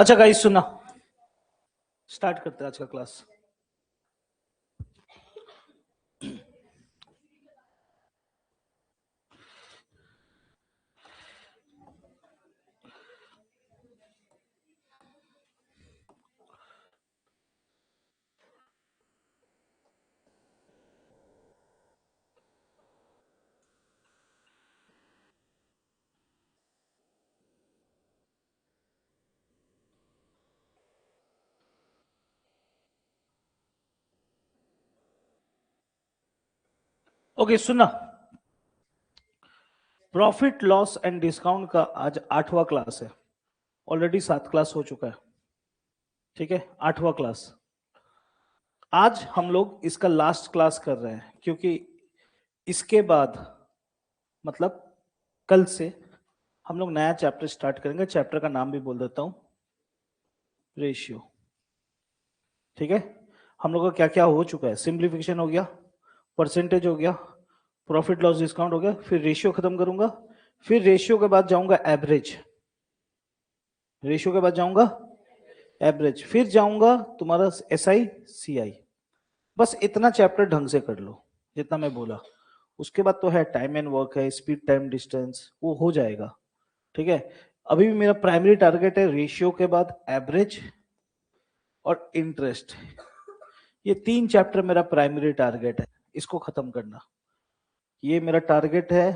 अच्छा गाइस सुनना, स्टार्ट करते हैं आज का क्लास। ओके सुनना, प्रॉफिट लॉस एंड डिस्काउंट का आज 8वां क्लास है। ऑलरेडी 7 क्लास हो चुका है, ठीक है, 8वां क्लास। आज हम लोग इसका लास्ट क्लास कर रहे हैं क्योंकि इसके बाद मतलब कल से हम लोग नया चैप्टर स्टार्ट करेंगे। चैप्टर का नाम भी बोल देता हूं, रेशियो। ठीक है, हम लोग का क्या क्या हो चुका है, सिंप्लीफिकेशन हो गया, परसेंटेज हो गया, प्रॉफिट लॉस डिस्काउंट हो गया, फिर रेशियो खत्म करूंगा, फिर रेशियो के बाद जाऊंगा एवरेज, रेशियो के बाद जाऊंगा एवरेज, फिर जाऊंगा तुम्हारा एसआई सीआई। बस इतना चैप्टर ढंग से कर लो जितना मैं बोला। उसके बाद तो है टाइम एंड वर्क, है स्पीड टाइम डिस्टेंस, वो हो जाएगा। ठीक है, अभी भी मेरा प्राइमरी टारगेट है रेशियो के बाद एवरेज और इंटरेस्ट। ये 3 चैप्टर मेरा प्राइमरी टारगेट है, इसको खत्म करना, ये मेरा टारगेट है।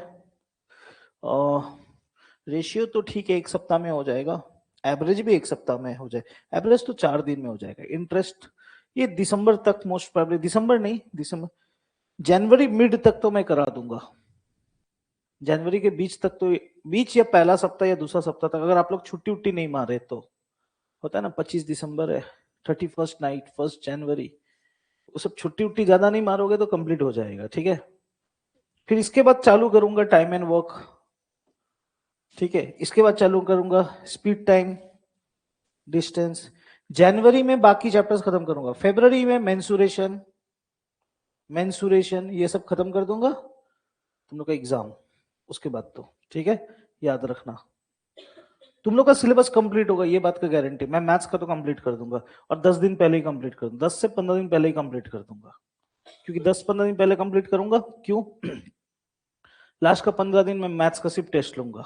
रेशियो तो ठीक है, 1 सप्ताह में हो जाएगा, एवरेज भी 1 सप्ताह में हो जाए, एवरेज तो 4 दिन में हो जाएगा। इंटरेस्ट ये दिसंबर तक, मोस्ट प्रोबेबली दिसंबर नहीं, दिसंबर जनवरी मिड तक तो मैं करा दूंगा। जनवरी के बीच तक तो, बीच या पहला सप्ताह या दूसरा सप्ताह तक, अगर आप लोग छुट्टी उट्टी नहीं मारे तो। होता है ना, 25 दिसंबर है, 31st नाइट, 1 जनवरी, वो सब छुट्टी उट्टी ज्यादा नहीं मारोगे तो कंप्लीट हो जाएगा। ठीक है, फिर इसके बाद चालू करूंगा टाइम एंड वर्क। ठीक है, इसके बाद चालू करूंगा स्पीड टाइम डिस्टेंस। जनवरी में बाकी चैप्टर्स खत्म करूंगा, फरवरी में मेंसुरेशन, ये सब खत्म कर दूंगा, तुम लोग का एग्जाम उसके बाद तो। ठीक है, याद रखना, तुम लोग का सिलेबस कंप्लीट होगा, ये बात का गारंटी। मैं मैथ्स का तो कंप्लीट कर दूंगा, और 10 दिन पहले ही कंप्लीट कर दूंगा, 10 से 15 दिन पहले ही कंप्लीट कर दूंगा। क्योंकि 10-15 दिन पहले कंप्लीट करूंगा, क्यों? लास्ट का 15 दिन में मैथ्स का सिर्फ टेस्ट लूंगा,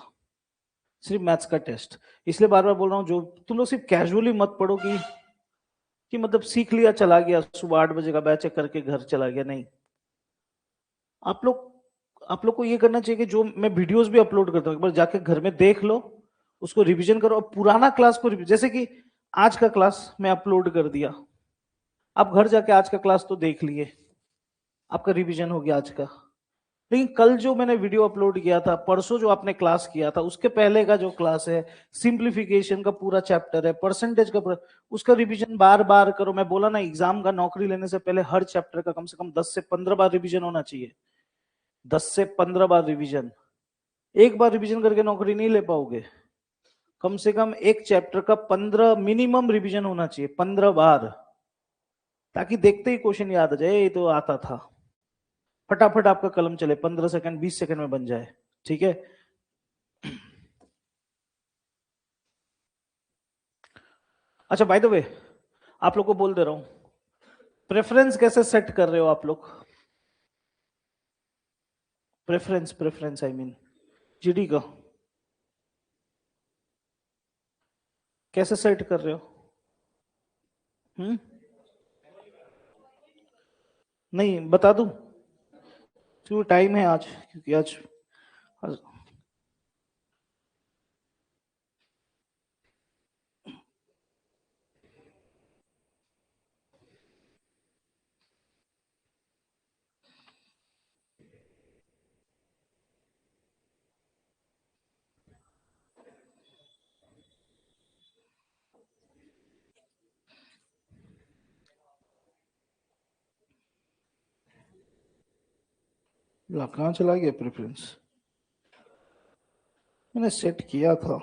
सिर्फ मैथ्स का टेस्ट। इसलिए बार बार बोल रहा हूँ, जो तुम लोग सिर्फ कैजुअली मत पढ़ो कि मतलब सीख लिया चला गया, सुबह 8 बजे का बैच है करके घर चला गया, नहीं। आप लोग को ये करना चाहिए कि जो मैं वीडियोस भी अपलोड करता हूँ, एक बार जाके घर में देख लो, उसको रिवीजन करो, और पुराना क्लास को जैसे कि आज का क्लास मैं अपलोड कर दिया, आप घर जाके आज का क्लास तो देख लिए, आपका रिवीजन हो गया आज का। लेकिन कल जो मैंने वीडियो अपलोड किया था, परसों जो आपने क्लास किया था, उसके पहले का जो क्लास है, सिंप्लीफिकेशन का पूरा चैप्टर है, परसेंटेज का उसका रिवीजन बार बार करो। मैं बोला ना, एग्जाम का, नौकरी लेने से पहले हर चैप्टर का कम से कम 10 से 15 बार रिवीजन होना चाहिए। 10 से 15 बार रिवीजन, एक बार रिवीजन करके नौकरी नहीं ले पाओगे। कम से कम एक चैप्टर का 15 मिनिमम रिवीजन होना चाहिए, 15 बार, ताकि देखते ही क्वेश्चन याद आ जाए, ये तो आता था। फटाफट आपका कलम चले, 15 सेकंड 20 सेकंड में बन जाए। ठीक है, अच्छा बाय द वे, आप लोग को बोल दे रहा हूं, प्रेफरेंस कैसे सेट कर रहे हो आप लोग? प्रेफरेंस आई मीन जीडी का कैसे सेट कर रहे हो? नहीं बता दूं, क्यों टाइम है आज, क्योंकि आज कहाँ चला गया प्रेफरेंस? मैंने सेट किया था।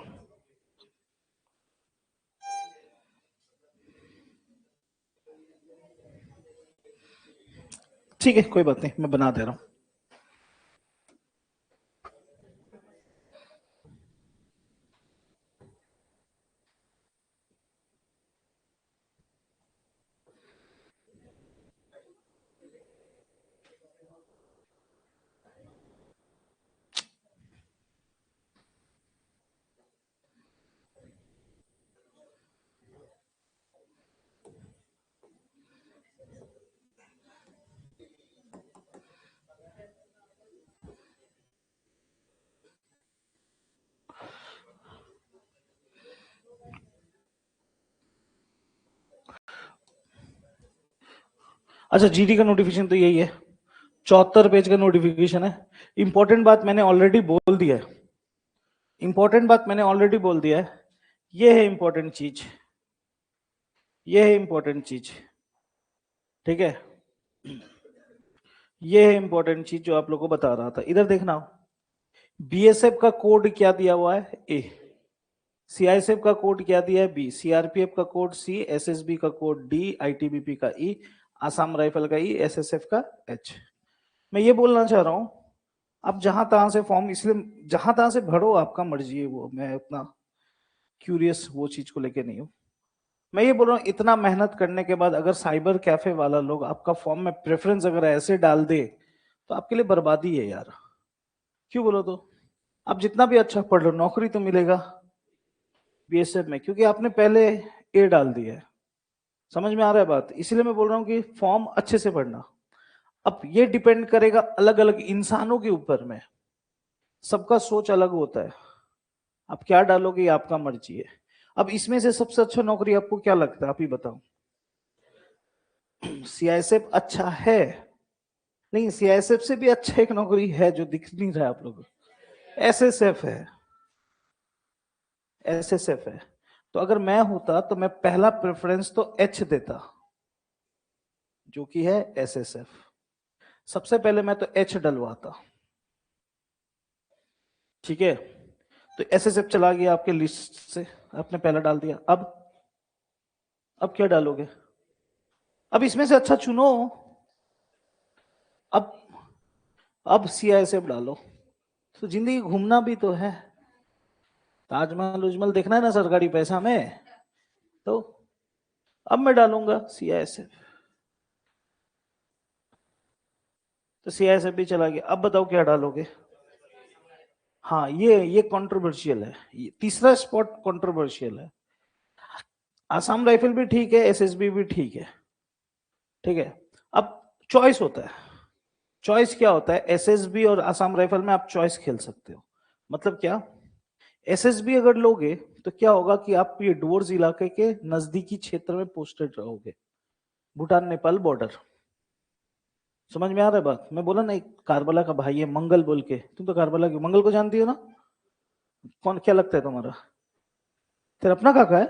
ठीक है, कोई बात नहीं, मैं बना दे रहा हूं। अच्छा, जीडी का नोटिफिकेशन तो यही है, 74 पेज का नोटिफिकेशन है। इंपॉर्टेंट बात मैंने ऑलरेडी बोल दिया है, इंपॉर्टेंट बात मैंने ऑलरेडी बोल दिया है। ये है इंपॉर्टेंट चीज, ये है इंपॉर्टेंट चीज, ठीक है। ये है इंपॉर्टेंट चीज जो आप लोगों को बता रहा था। इधर देखना, बीएसएफ का कोड क्या दिया हुआ है, ए। सीआईएसएफ का कोड क्या दिया है, बी। सीआरपीएफ का कोड सी, एसएसबी का कोड डी, आईटीबीपी का ई, आसाम राइफल का ई, एसएसएफ का एच। मैं ये बोलना चाह रहा हूं, आप जहां तहां से फॉर्म, इसलिए जहां तहां से भरो, आपका मर्जी है वो, मैं उतना क्यूरियस वो चीज को लेके नहीं हूं। मैं ये बोल रहा हूँ, इतना मेहनत करने के बाद अगर साइबर कैफे वाला लोग आपका फॉर्म में प्रेफरेंस अगर ऐसे डाल दे, तो आपके लिए बर्बादी है यार। क्यों बोलो तो? आप जितना भी अच्छा पढ़ लो, नौकरी तो मिलेगा बीएसएफ में, क्योंकि आपने पहले ए डाल दिया है। समझ में आ रहा है बात? इसलिए मैं बोल रहा हूँ कि फॉर्म अच्छे से पढ़ना। अब ये डिपेंड करेगा अलग अलग इंसानों के ऊपर में, सबका सोच अलग होता है। आप क्या डालोगे ये आपका मर्जी है। अब इसमें से सबसे अच्छा नौकरी आपको क्या लगता है, आप ही बताओ। सीआईएसएफ अच्छा है, नहीं, सीआईएसएफ से भी अच्छा एक नौकरी है जो दिख नहीं रहा है आप लोगों को, एसएसएफ है। एसएसएफ है। तो अगर मैं होता तो मैं पहला प्रेफरेंस तो एच देता, जो कि है एसएसएफ। सबसे पहले मैं तो एच डलवाता, ठीक है। तो एसएसएफ चला गया आपके लिस्ट से, आपने पहला डाल दिया। अब क्या डालोगे? अब इसमें से अच्छा चुनो। अब अब सीआईएसएफ डालो, तो जिंदगी घूमना भी तो है। ताजमहल उजमल देखना है ना सरकारी पैसा में। तो अब मैं डालूंगा सीआईएसएफ, तो सीआईएसएफ भी चला गया। अब बताओ क्या डालोगे? हाँ, ये कंट्रोवर्शियल है, ये तीसरा स्पॉट कंट्रोवर्शियल है। आसाम राइफल भी ठीक है, एसएसबी भी ठीक है, ठीक है। अब चॉइस होता है। चॉइस क्या होता है? एसएसबी और आसाम राइफल में आप चॉइस खेल सकते हो। मतलब क्या? एसएसबी अगर लोगे तो क्या होगा कि आप ये डोर्स इलाके के नजदीकी क्षेत्र में पोस्टेड रहोगे, भूटान नेपाल बॉर्डर। समझ में आ रहा है बात? मैं बोला ना, एक कारबला का भाई है मंगल बोल के, तुम तो कारबला की मंगल को जानती हो ना? कौन, क्या लगता है तुम्हारा? तेरा अपना काका है?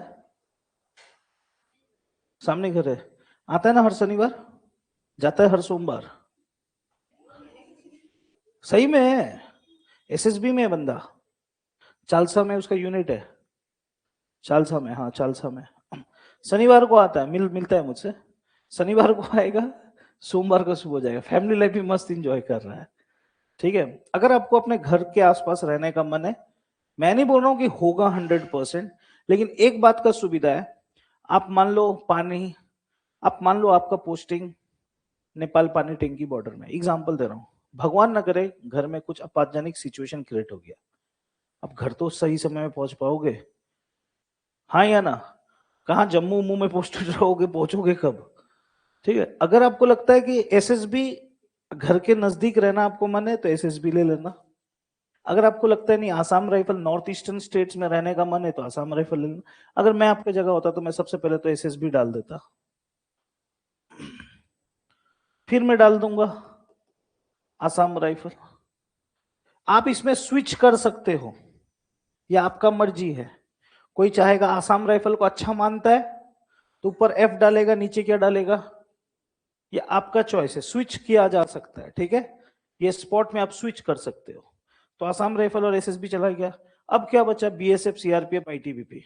सामने घर है, आता है ना हर शनिवार, जाता है हर सोमवार? सही में है, एसएसबी में है बंदा, चालसा में उसका यूनिट है। चालसा में, हाँ चालसा में। शनिवार को आता है, मिलता है मुझसे। शनिवार को आएगा, सोमवार को सुबह जाएगा। फैमिली लाइफ भी मस्त इंजॉय कर रहा है, ठीक है। अगर आपको अपने घर के आसपास रहने का मन है, मैं नहीं बोल रहा हूं कि होगा 100%, लेकिन एक बात का सुविधा है। आप मान लो पानी, आप मान लो आपका पोस्टिंग नेपाल पानी टैंकी बॉर्डर में, एग्जांपल दे रहा हूं। भगवान न करे घर में कुछ आपत्तिजनक सिचुएशन क्रिएट हो गया, अब घर तो सही समय में पहुंच पाओगे? हाँ या ना? कहाँ जम्मू उम्मू में पोस्टेड रहोगे, पहुंचोगे कब? ठीक है। अगर आपको लगता है कि एसएसबी घर के नजदीक रहना आपको मन है, तो एसएसबी ले लेना। अगर आपको लगता है नहीं, Assam rifle north eastern states में रहने का मन है, तो आसाम राइफल ले लेना। अगर मैं आपके जगह होता तो मैं सबसे पहले तो एसएसबी डाल देता, फिर मैं डाल दूंगा आसाम राइफल। आप इसमें स्विच कर सकते हो, यह आपका मर्जी है। कोई चाहेगा आसाम राइफल को अच्छा मानता है तो ऊपर एफ डालेगा, नीचे क्या डालेगा, ये आपका चॉइस है, स्विच किया जा सकता है, ठीक है। ये स्पॉट में आप स्विच कर सकते हो। तो आसाम राइफल और एसएसबी चला गया। अब क्या बचा? BSF, CRPF, ITBP.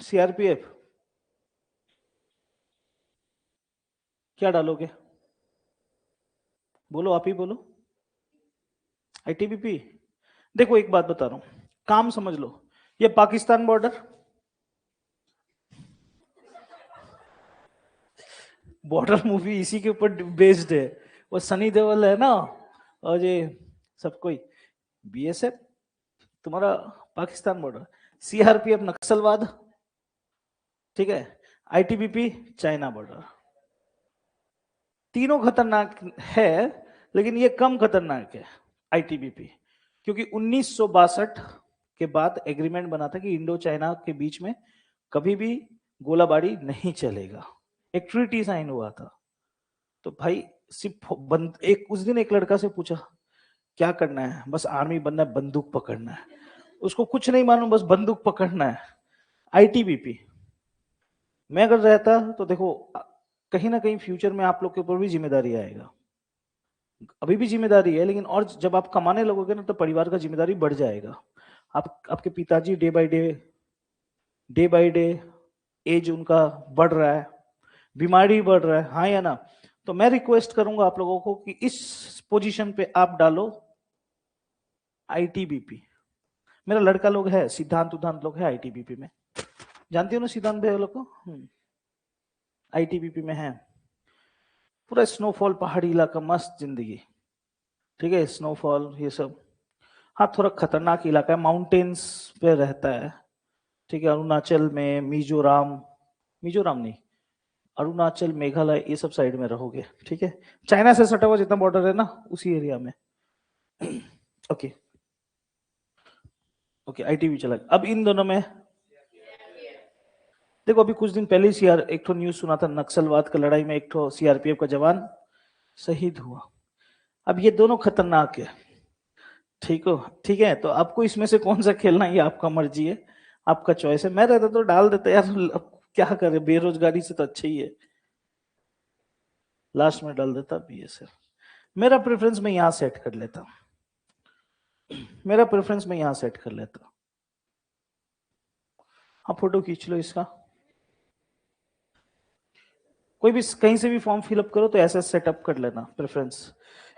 सीआरपीएफ क्या डालोगे? बोलो, आप ही बोलो। आईटीबीपी। देखो एक बात बता रहा हूं, काम समझ लो। ये पाकिस्तान बॉर्डर, बॉर्डर मूवी इसी के ऊपर बेस्ड है। वो सनी देओल है ना, और ये सब कोई, बीएसएफ तुम्हारा पाकिस्तान बॉर्डर, सीआरपीएफ नक्सलवाद, ठीक है, आईटीबीपी चाइना बॉर्डर। तीनों खतरनाक है, लेकिन ये कम खतरनाक है आईटीबीपी, क्योंकि 1962 के बाद एग्रीमेंट बना था कि इंडो चाइना के बीच में कभी भी गोलाबारी नहीं चलेगा। एक ट्रीटी साइन हुआ था। तो भाई सिर्फ एक उस दिन एक लड़का से पूछा क्या करना है, बस आर्मी बनना है, बंदूक पकड़ना है, उसको कुछ नहीं मालूम, बस बंदूक पकड़ना है, आईटीबीपी। मैं अगर रहता तो देखो कहीं ना कहीं फ्यूचर में आप लोग के ऊपर भी जिम्मेदारी आएगा, अभी भी जिम्मेदारी है, लेकिन और जब आप कमाने लगोगे ना तो परिवार का जिम्मेदारी बढ़ जाएगा। आपके पिताजी डे बाय डे एज उनका बढ़ रहा है, बीमारी बढ़ रहा है, हाँ या ना। तो मैं रिक्वेस्ट करूंगा आप लोगों को कि इस पोजीशन पे आप डालो आईटीबीपी। मेरा लड़का लोग है, सिद्धांत उद्धांत लोग है आईटीबीपी में, जानती हो ना सिद्धांत भैया लोग को, आईटीबीपी में है। पूरा स्नोफॉल, पहाड़ी इलाका, मस्त जिंदगी, ठीक है, स्नोफॉल ये सब। हाँ थोड़ा खतरनाक इलाका है, माउंटेन्स पे रहता है, ठीक है। अरुणाचल में, मिजोरम, मिजोरम नहीं, अरुणाचल, मेघालय, ये सब साइड में रहोगे, ठीक है। चाइना से सटा हुआ जितना बॉर्डर है ना, उसी एरिया में। ओके ओके, आईटीबी चला। अब इन दोनों में देखो, अभी कुछ दिन पहले ही एक तो न्यूज सुना था, नक्सलवाद का लड़ाई में एक तो सीआरपीएफ का जवान शहीद हुआ। अब ये दोनों खतरनाक है, ठीक हो, ठीक है। तो आपको इसमें से कौन सा खेलना है, ये आपका मर्जी है, आपका चॉइस है। मैं रहता तो डाल देता यार, अब क्या करे, बेरोजगारी से तो अच्छा ही है, लास्ट में डाल देता बीएसएफ। मेरा प्रेफरेंस मैं यहाँ सेट कर लेता, मेरा प्रेफरेंस मैं यहाँ सेट कर लेता। हाँ फोटो खींच लो इसका, कोई भी कहीं से भी फॉर्म फिलअप करो तो ऐसा सेटअप कर लेना प्रेफरेंस।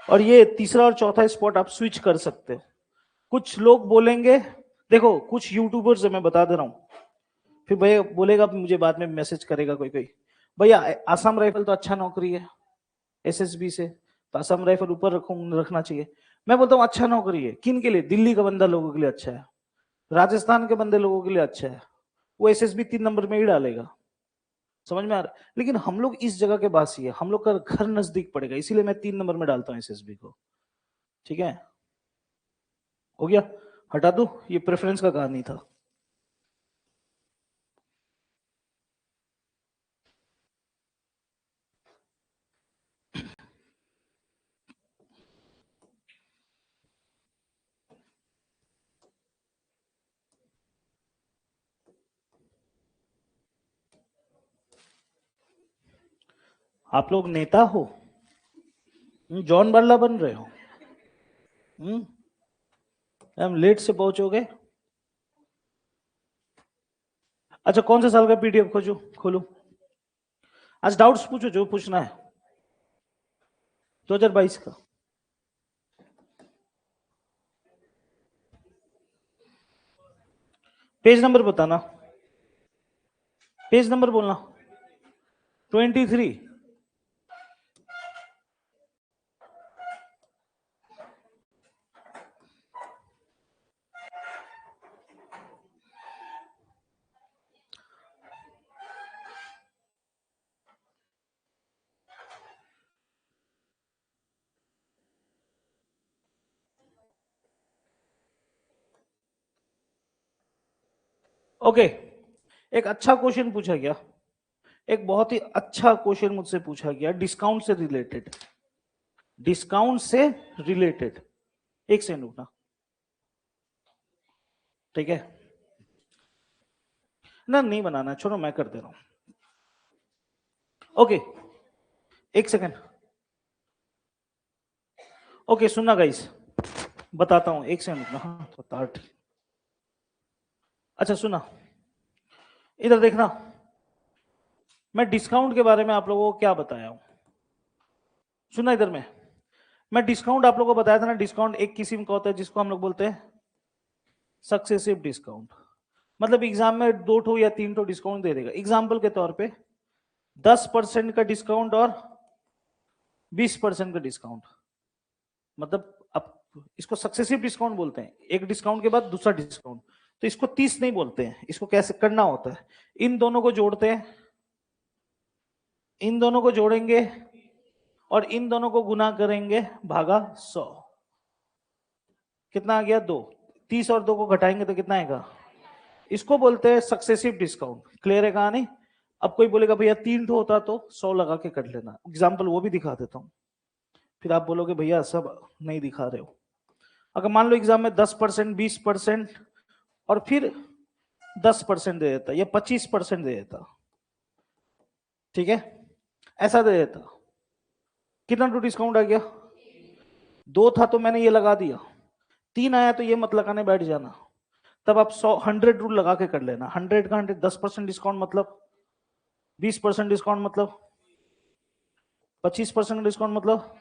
और ये तीसरा और चौथा स्पॉट आप स्विच कर सकते हो। कुछ लोग बोलेंगे, देखो कुछ यूट्यूबर्स है, मैं बता दे रहा हूँ, फिर भैया बोलेगा, मुझे बाद में मैसेज करेगा कोई कोई, भैया आसाम राइफल तो अच्छा नौकरी है एसएसबी से, तो आसाम राइफल ऊपर रखना चाहिए। मैं बोलता हूँ अच्छा नौकरी है किन के लिए, दिल्ली का बंदा लोगों के लिए अच्छा है, राजस्थान के बंदे लोगों के लिए अच्छा है, वो एसएसबी 3 नंबर में ही डालेगा, समझ में आ रहा है। लेकिन हम लोग इस जगह के वासी है, हम लोग का घर नजदीक पड़ेगा, इसीलिए मैं 3 नंबर में डालता हूँ एसएसबी को, ठीक है। हो गया, हटा दो, ये प्रेफरेंस का कहानी था। आप लोग नेता हो, जॉन बार्ला बन रहे हो, हम लेट से पहुंचोगे। अच्छा कौन से साल का पीडीएफ खोजो, खोलू, आज डाउट्स पूछो जो पूछना है, 2022 का। पेज नंबर बताना, पेज नंबर बोलना, 23। ओके, एक अच्छा क्वेश्चन पूछा गया, एक बहुत ही अच्छा क्वेश्चन मुझसे पूछा गया, डिस्काउंट से रिलेटेड, डिस्काउंट से रिलेटेड। एक सेकंड रुकना, ठीक है ना, नहीं बनाना, छोड़ो मैं कर दे रहा हूं। ओके, एक सेकंड, ओके सुनना गाइस, बताता हूं, एक सेकंड रुकना, हाँ तो अच्छा सुना, इधर देखना, मैं डिस्काउंट के बारे में आप लोगों को क्या बताया हूं, सुना इधर में, मैं डिस्काउंट आप लोगों को बताया था ना, डिस्काउंट एक किस्म का होता है जिसको हम लोग बोलते हैं सक्सेसिव डिस्काउंट। मतलब एग्जाम में 2 या 3 डिस्काउंट दे देगा, एग्जाम्पल के तौर पे 10% का डिस्काउंट और 20% का डिस्काउंट, मतलब अब इसको सक्सेसिव डिस्काउंट बोलते हैं, एक डिस्काउंट के बाद दूसरा डिस्काउंट। तो इसको 30 नहीं बोलते हैं, इसको कैसे करना होता है, इन दोनों को जोड़ते हैं, इन दोनों को जोड़ेंगे और इन दोनों को गुना करेंगे भागा 100, कितना आ गया 2, 30 और 2 को घटाएंगे तो कितना आएगा, इसको बोलते हैं सक्सेसिव डिस्काउंट। क्लियर है कहानी, अब कोई बोलेगा भैया 3 ठो होता तो 100 लगा के कर लेना, एग्जाम्पल वो भी दिखा देता हूँ, फिर आप बोलोगे भैया सब नहीं दिखा रहे हो। अगर मान लो एग्जाम में 10%, 20% और फिर 10% दे देता या 25% दे देता, ठीक है, ऐसा दे देता, कितना टू डिस्काउंट आ गया? 2 था तो मैंने ये लगा दिया, 3 आया तो ये मत लगाने बैठ जाना, तब आप 100 रूल लगा के कर लेना। 100 का 100 10% डिस्काउंट मतलब 20% डिस्काउंट मतलब 25% डिस्काउंट मतलब,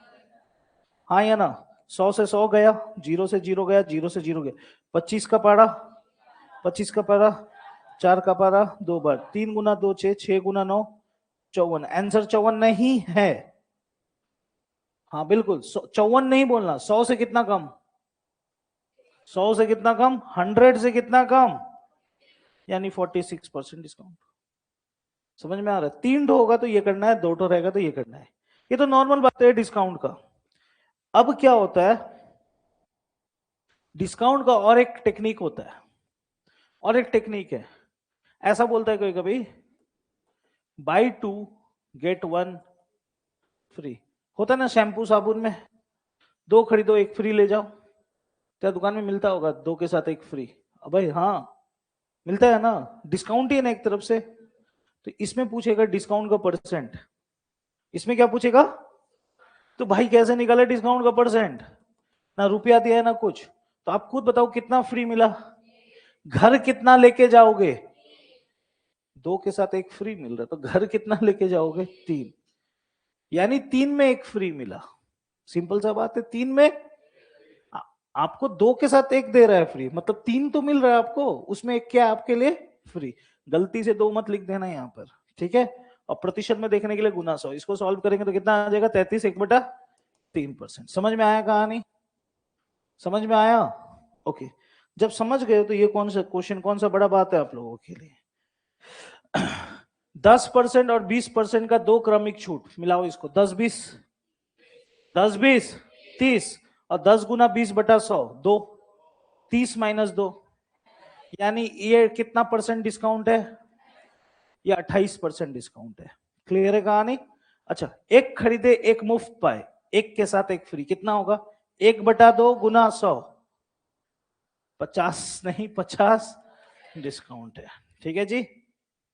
हाँ या ना? 100 से 100 गया, 0 से 0 गया, 0 से 0 गया, 25 का पारा, 25 का पारा, 4 का पारा 2 बार, 3 गुना 2 6, 6 गुना 9 54। आंसर 54 नहीं है। हाँ बिल्कुल 54 नहीं बोलना, 100 से कितना कम, 100 से कितना कम, 100 से कितना कम, यानी 46% डिस्काउंट। समझ में आ रहा है? 3 ठो होगा तो ये करना है, 2 ठो रहेगा तो ये करना है, ये तो नॉर्मल बात है डिस्काउंट का। अब क्या होता है, डिस्काउंट का और एक टेक्निक होता है, और एक टेक्निक है, ऐसा बोलता है कोई कभी, बाई 2 गेट 1 फ्री। होता है ना शैम्पू साबुन में, 2 खरीदो 1 फ्री ले जाओ, क्या दुकान में मिलता होगा 2 के साथ 1 फ्री? अब भाई हाँ मिलता है ना, डिस्काउंट ही है ना एक तरफ से। तो इसमें पूछेगा डिस्काउंट का परसेंट, इसमें क्या पूछेगा? तो भाई कैसे निकाले डिस्काउंट का परसेंट, ना रुपया दिया है ना कुछ, तो आप खुद बताओ कितना फ्री मिला, घर कितना लेके जाओगे? 2 के साथ 1 फ्री मिल रहा है, तो घर कितना लेके जाओगे? 3, यानी 3 में 1 फ्री मिला। सिंपल सा बात है, 3 में आपको 2 के साथ 1 दे रहा है फ्री, मतलब 3 तो मिल रहा है आपको, उसमें 1 क्या आपके लिए? फ्री। गलती से 2 मत लिख देना यहाँ पर, ठीक है। और प्रतिशत में देखने के लिए गुना 100, इसको सॉल्व करेंगे तो कितना आ जाएगा? 33 1/3%। समझ में आया कहानी? समझ में आया? ओके, जब समझ गए तो ये कौन सा क्वेश्चन, कौन सा बड़ा बात है आप लोगों के लिए। 10% और 20% का 2 क्रमिक छूट, मिलाओ इसको, 10 20 10 20 30, और 10 गुना 20/100 2, 30 - 2, यानी ये कितना परसेंट डिस्काउंट है? ये 28% डिस्काउंट है। क्लियर है कहानी? अच्छा, 1 खरीदे 1 मुफ्त पाए, 1 के साथ 1 फ्री, कितना होगा? 1/2 गुना 100, 50 नहीं 50 डिस्काउंट है। ठीक है जी,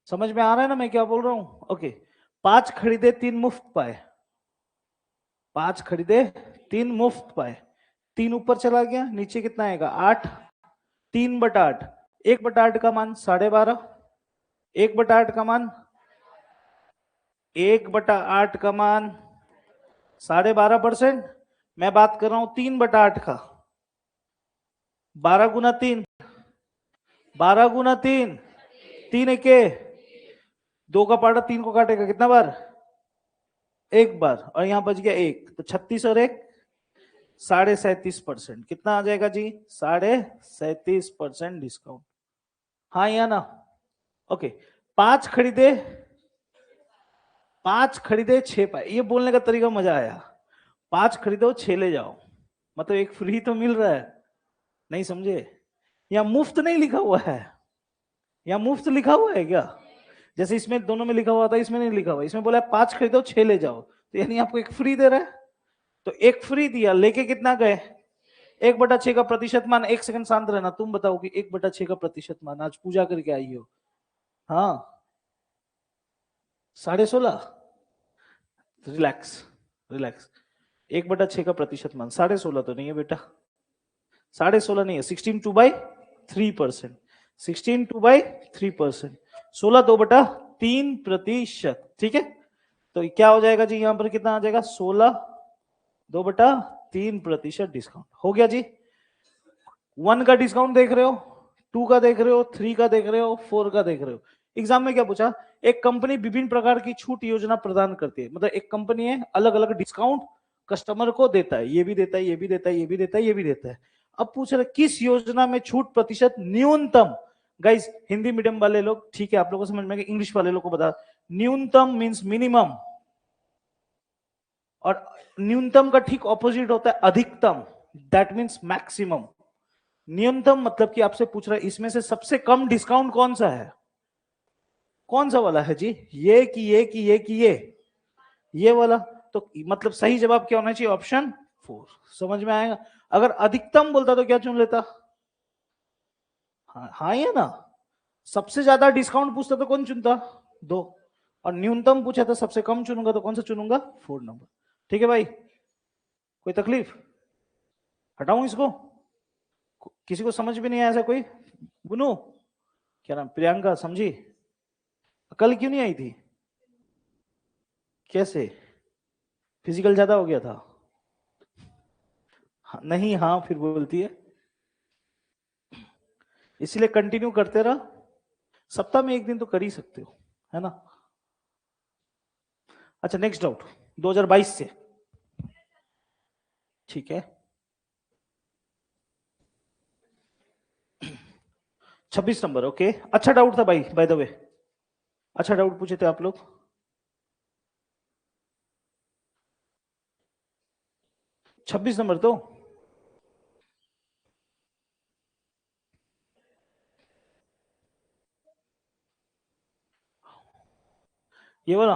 समझ में आ रहा है ना मैं क्या बोल रहा हूं? ओके, 5 खरीदे 3 मुफ्त पाए, 5 खरीदे 3 मुफ्त पाए, 3 ऊपर चला गया, नीचे कितना आएगा? 8, 3/8, 1/8 का मान 12.5, 1/8 का मान 1/8 का मान 12.5%। मैं बात कर रहा हूं 3/8 का, 12 गुना 3, 12 गुना 3, 3 एके 2 का पार्ट 3 को काटेगा कितना बार? 1 बार, और यहां बच गया 1, तो 36 और 1 37.5%। कितना आ जाएगा जी? 37.5% डिस्काउंट। हाँ या ना? ओके, 5 खरीदे 6 पाए, ये बोलने का तरीका मजा आया, 5 खरीदो 6 ले जाओ, मतलब 1 फ्री तो मिल रहा है। नहीं समझे? यहां मुफ्त नहीं लिखा हुआ है, यहां मुफ्त लिखा हुआ है क्या? जैसे इसमें दोनों में लिखा हुआ था, इसमें नहीं लिखा हुआ, इसमें बोला 5 खरीदो 6 ले जाओ, तो यानी आपको 1 फ्री दे रहा है। तो 1 फ्री दिया, लेके कितना गए? 1/6 का प्रतिशत मान। 1 सेकंड शांत रहना, तुम बताओ कि 1/6 का प्रतिशत मान, आज पूजा करके आई हो। हाँ 16.5, रिलैक्स रिलैक्स, 1/6 का प्रतिशत मान 16.5 तो नहीं है बेटा, 16.5 नहीं है, 16/2/3%, 16/2/3%, 16 2/3%। ठीक है, तो क्या हो जाएगा जी? यहां पर कितना आ जाएगा? 16 2/3% डिस्काउंट हो गया जी। 1 का डिस्काउंट देख रहे हो, 2 का देख रहे हो, 3 का देख रहे हो, 4 का देख रहे हो। एग्जाम में क्या पूछा? एक कंपनी विभिन्न प्रकार की छूट योजना प्रदान करती है, मतलब एक कंपनी है, अलग अलग डिस्काउंट कस्टमर को देता है, ये भी देता है, ये भी देता है, ये भी देता है, ये भी देता है। अब पूछ रहे किस योजना में छूट प्रतिशत न्यूनतम? गाइस हिंदी मीडियम वाले लोग ठीक है, आप लोगों को समझ में, इंग्लिश वाले लोग को बता, न्यूनतम मीन्स मिनिमम, और न्यूनतम का ठीक ऑपोजिट होता है अधिकतम, दैट मीन्स मैक्सिमम। न्यूनतम मतलब कि आपसे पूछ रहा है इसमें से सबसे कम डिस्काउंट कौन सा है, कौन सा वाला है जी? ये कि ये कि ये कि ये वाला। तो मतलब सही जवाब क्या होना चाहिए? ऑप्शन 4। समझ में आएगा? अगर अधिकतम बोलता तो क्या चुन लेता? हाँ हाँ, ये ना। सबसे ज्यादा डिस्काउंट पूछता तो कौन चुनता? 2। और न्यूनतम पूछा था सबसे कम चुनूंगा तो कौन सा चुनूंगा? 4 नंबर। ठीक है भाई, कोई तकलीफ? हटाऊं इसको? किसी को समझ भी नहीं आया ऐसा कोई? बुनू, क्या नाम, प्रियंका समझी? कल क्यों नहीं आई थी? कैसे? फिजिकल ज्यादा हो गया था? हाँ, नहीं हाँ फिर बोलती है। इसलिए कंटिन्यू करते रहा। सप्ताह में एक दिन तो कर ही सकते हो, है ना? अच्छा नेक्स्ट डाउट 2022 से। ठीक है, 26 नंबर। ओके, अच्छा डाउट था भाई, बाय द वे। अच्छा डाउट पूछे थे आप लोग। 26 नंबर तो ये वाला।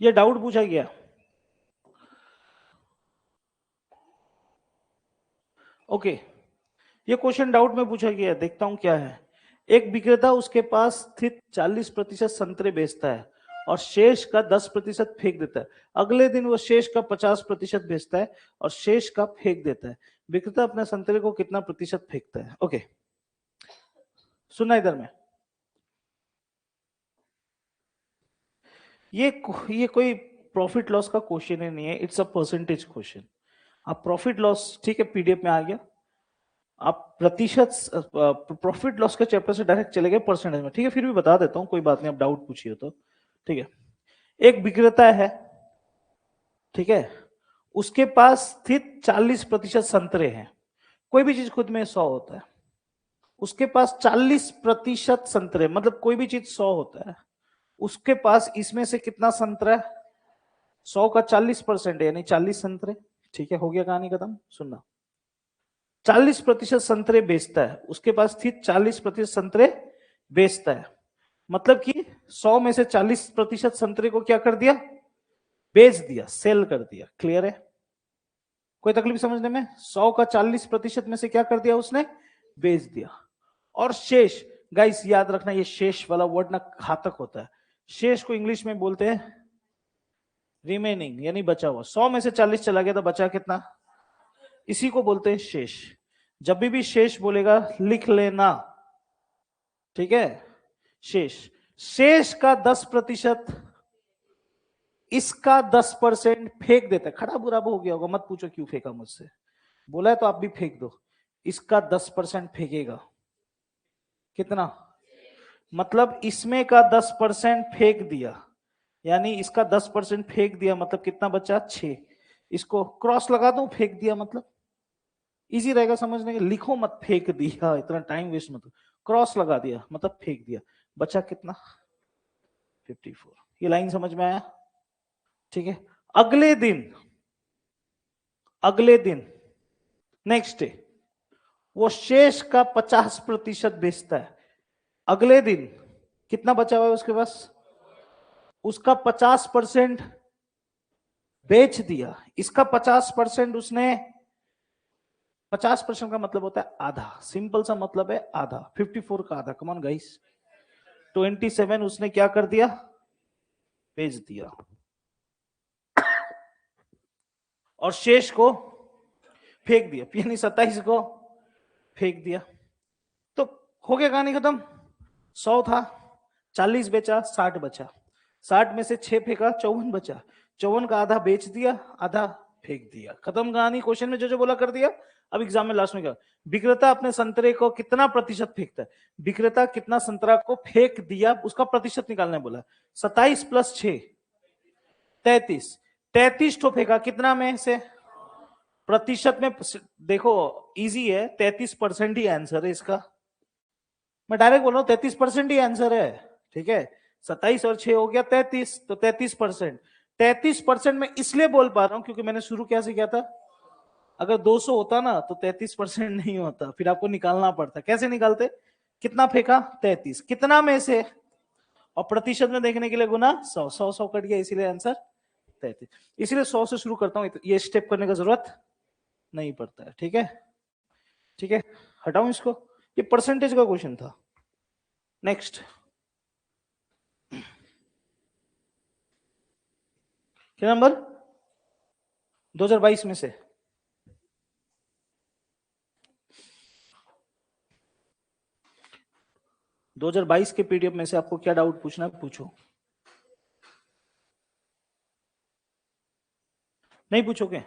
ये डाउट पूछा गया। ओके, ये क्वेश्चन डाउट में पूछा गया, देखता हूं क्या है। एक विक्रेता उसके पास स्थित 40% संतरे बेचता है और शेष का 10% फेंक देता है। अगले दिन वो शेष का 50% बेचता है और शेष का फेंक देता है। विक्रेता अपने संतरे को कितना प्रतिशत फेंकता है? ओके, सुनना इधर में। ये कोई प्रॉफिट लॉस का क्वेश्चन ही नहीं है, इट्स अ परसेंटेज क्वेश्चन। आप प्रॉफिट लॉस, ठीक है, पीडीएफ में आ गया। आप प्रतिशत प्रॉफिट लॉस के चैप्टर से डायरेक्ट चले गए परसेंटेज में। ठीक है, फिर भी बता देता हूं, कोई बात नहीं, आप डाउट पूछिए तो। ठीक है, एक विक्रेता है, ठीक है, उसके पास स्थित 40% संतरे हैं। कोई भी चीज खुद में 100 होता है। उसके पास 40% संतरे, मतलब कोई भी चीज 100 होता है। उसके पास इसमें से कितना संतरा है? 100 का 40% यानी 40 संतरे। ठीक है, हो गया, कहानी खत्म। सुनना, 40% संतरे बेचता है, उसके पास स्थित 40% संतरे बेचता है। मतलब कि 100 में से 40% संतरे को क्या कर दिया? बेच दिया, सेल कर दिया। क्लियर है? कोई तकलीफ समझने में? 100 का 40% में से क्या कर दिया उसने? बेच दिया। और शेष, गाइस याद रखना, ये शेष वाला वर्ड ना घातक होता है। शेष को इंग्लिश में बोलते हैं रिमेनिंग, यानी बचा हुआ। 100 में से 40 चला गया तो बचा कितना? इसी को बोलते हैं शेष। जब भी शेष बोलेगा लिख लेना, ठीक है? शेष, शेष का 10%, इसका 10% फेंक देता है। खराब बुरा हो गया होगा, मत पूछो क्यों फेंका मुझसे, बोला है तो आप भी फेंक दो। इसका 10% फेंकेगा। कितना? मतलब इसमें का 10% फेंक दिया, यानी इसका 10% फेंक दिया, मतलब कितना बचा? 6। इसको क्रॉस लगा दूं, फेंक दिया मतलब इजी रहेगा समझने के। लिखो मत फेंक दिया, इतना टाइम वेस्ट मत। क्रॉस लगा दिया मतलब फेंक दिया। बचा कितना? 54। ये लाइन समझ में आया? ठीक है, अगले दिन, अगले दिन नेक्स्ट डे वो शेष का 50% बेचता है। अगले दिन कितना बचा हुआ है उसके पास? उसका 50% बेच दिया, इसका 50% उसने, 50% का मतलब होता है आधा, सिंपल सा मतलब है आधा। 54 का आधा, कम ऑन गाइस, 27 उसने क्या कर दिया? बेच दिया। और शेष को फेंक दिया, यानी 27 को फेंक दिया। तो हो गया, कहानी खत्म। 100 था, 40 बेचा, 60 बचा। 60 में से 6 फेंका, 54 बचा। 54 का आधा बेच दिया, आधा फेंक दिया। खत्म कहानी। क्वेश्चन में जो जो बोला कर दिया। अब एग्जाम में लास्ट में क्या? विक्रेता अपने संतरे को कितना प्रतिशत फेंकता है? विक्रेता कितना संतरा को फेंक दिया, उसका प्रतिशत निकालने बोला। 27 + 6 33। 33 तो फेंका, कितना में से? प्रतिशत में। देखो इजी है, 33% ही आंसर है इसका। मैं डायरेक्ट बोल रहा हूँ 33% ही आंसर है। ठीक है, 27 और 6 हो गया 33, तो 33%। 33% में इसलिए बोल पा रहा हूं क्योंकि मैंने शुरू क्या से किया था? अगर 200 होता ना तो 33% नहीं होता, फिर आपको निकालना पड़ता। कैसे निकालते? कितना फेंका? 33, कितना में से, और प्रतिशत में देखने के लिए गुना 100, 100 100 कट गया, इसीलिए आंसर 33। इसलिए 100 से शुरू करता हूं, ये स्टेप करने का जरूरत नहीं पड़ता है। ठीक है, ठीक है, हटाऊं इसको, ये परसेंटेज का क्वेश्चन था। नेक्स्ट, क्या नंबर? 2022 में से (2022) के पीडीएफ में से आपको क्या डाउट पूछना है पूछो। नहीं पूछोगे?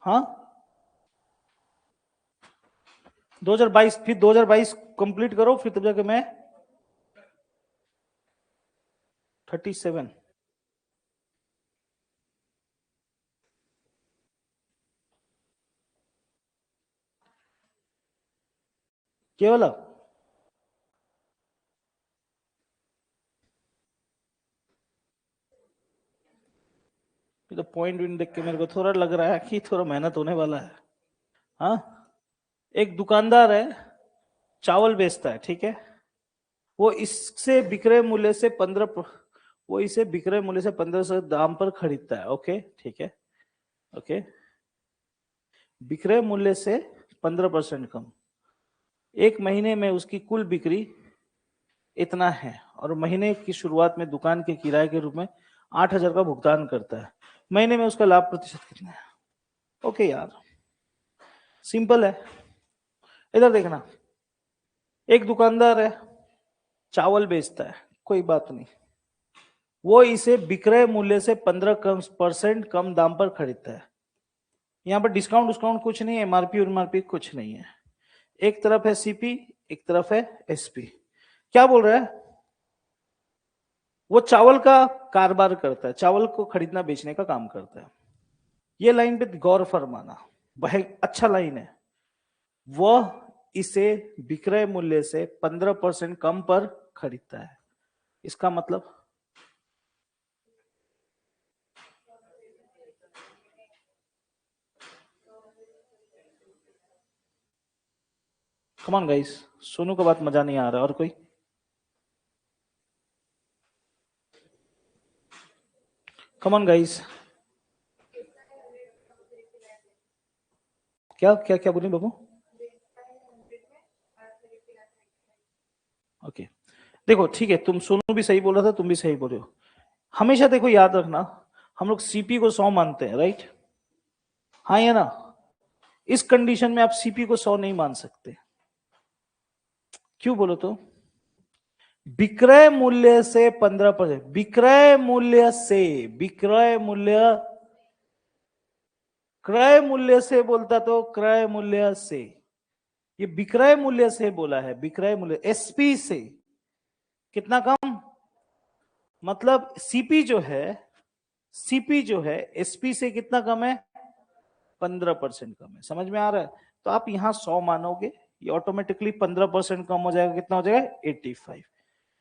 हाँ, 2022, फिर 2022 कंप्लीट करो, फिर तब जाके मैं 37। केवल तो पॉइंट देख के मेरे को थोड़ा लग रहा है कि थोड़ा मेहनत होने वाला है। हाँ, एक दुकानदार है, चावल बेचता है, ठीक है। वो इससे विक्रय मूल्य से 15, वो इसे विक्रय मूल्य से 1500 दाम पर खरीदता है। ओके, ठीक है, ओके। विक्रय मूल्य से 15% कम, एक महीने में उसकी कुल बिक्री इतना है, और महीने की शुरुआत में दुकान के किराए के रूप में 8000 का भुगतान करता है। महीने में उसका लाभ प्रतिशत कितना है? ओके यार, सिंपल है। इधर देखना, एक दुकानदार है, चावल बेचता है, कोई बात नहीं, वो इसे विक्रय मूल्य से 15% कम दाम पर खरीदता है। यहाँ पर डिस्काउंट डिस्काउंट कुछ नहीं है, एमआरपी और एमआरपी कुछ नहीं है। एक तरफ है सीपी, एक तरफ है एसपी। क्या बोल रहा है? वो चावल का कारोबार करता है, चावल को खरीदना बेचने का काम करता है। ये लाइन पे गौर फरमाना, वह अच्छा लाइन है। वह इसे विक्रय मूल्य से 15% कम पर खरीदता है। इसका मतलब, कम ऑन गाइस, सोनू का बात मजा नहीं आ रहा। और कोई? कम ऑन गाइस, क्या क्या क्या बोली बाबू? ओके, देखो ठीक है, तुम सोनू भी सही बोल रहा था, तुम भी सही बोल रहे हो। हमेशा देखो याद रखना, हम लोग सीपी को 100 मानते हैं, राइट? हाँ या ना? इस कंडीशन में आप सीपी को 100 नहीं मान सकते। क्यों बोलो तो? विक्रय मूल्य से 15%, विक्रय मूल्य से, विक्रय मूल्य, क्रय मूल्य से बोलता तो क्रय मूल्य से, ये विक्रय मूल्य से बोला है, विक्रय मूल्य एसपी से कितना कम, मतलब सीपी जो है, सीपी जो है एसपी से कितना कम है? 15% कम है। समझ में आ रहा है? तो आप यहां 100 मानोगे, ये ऑटोमेटिकली 15% कम हो जाएगा, कितना हो जाएगा? 85।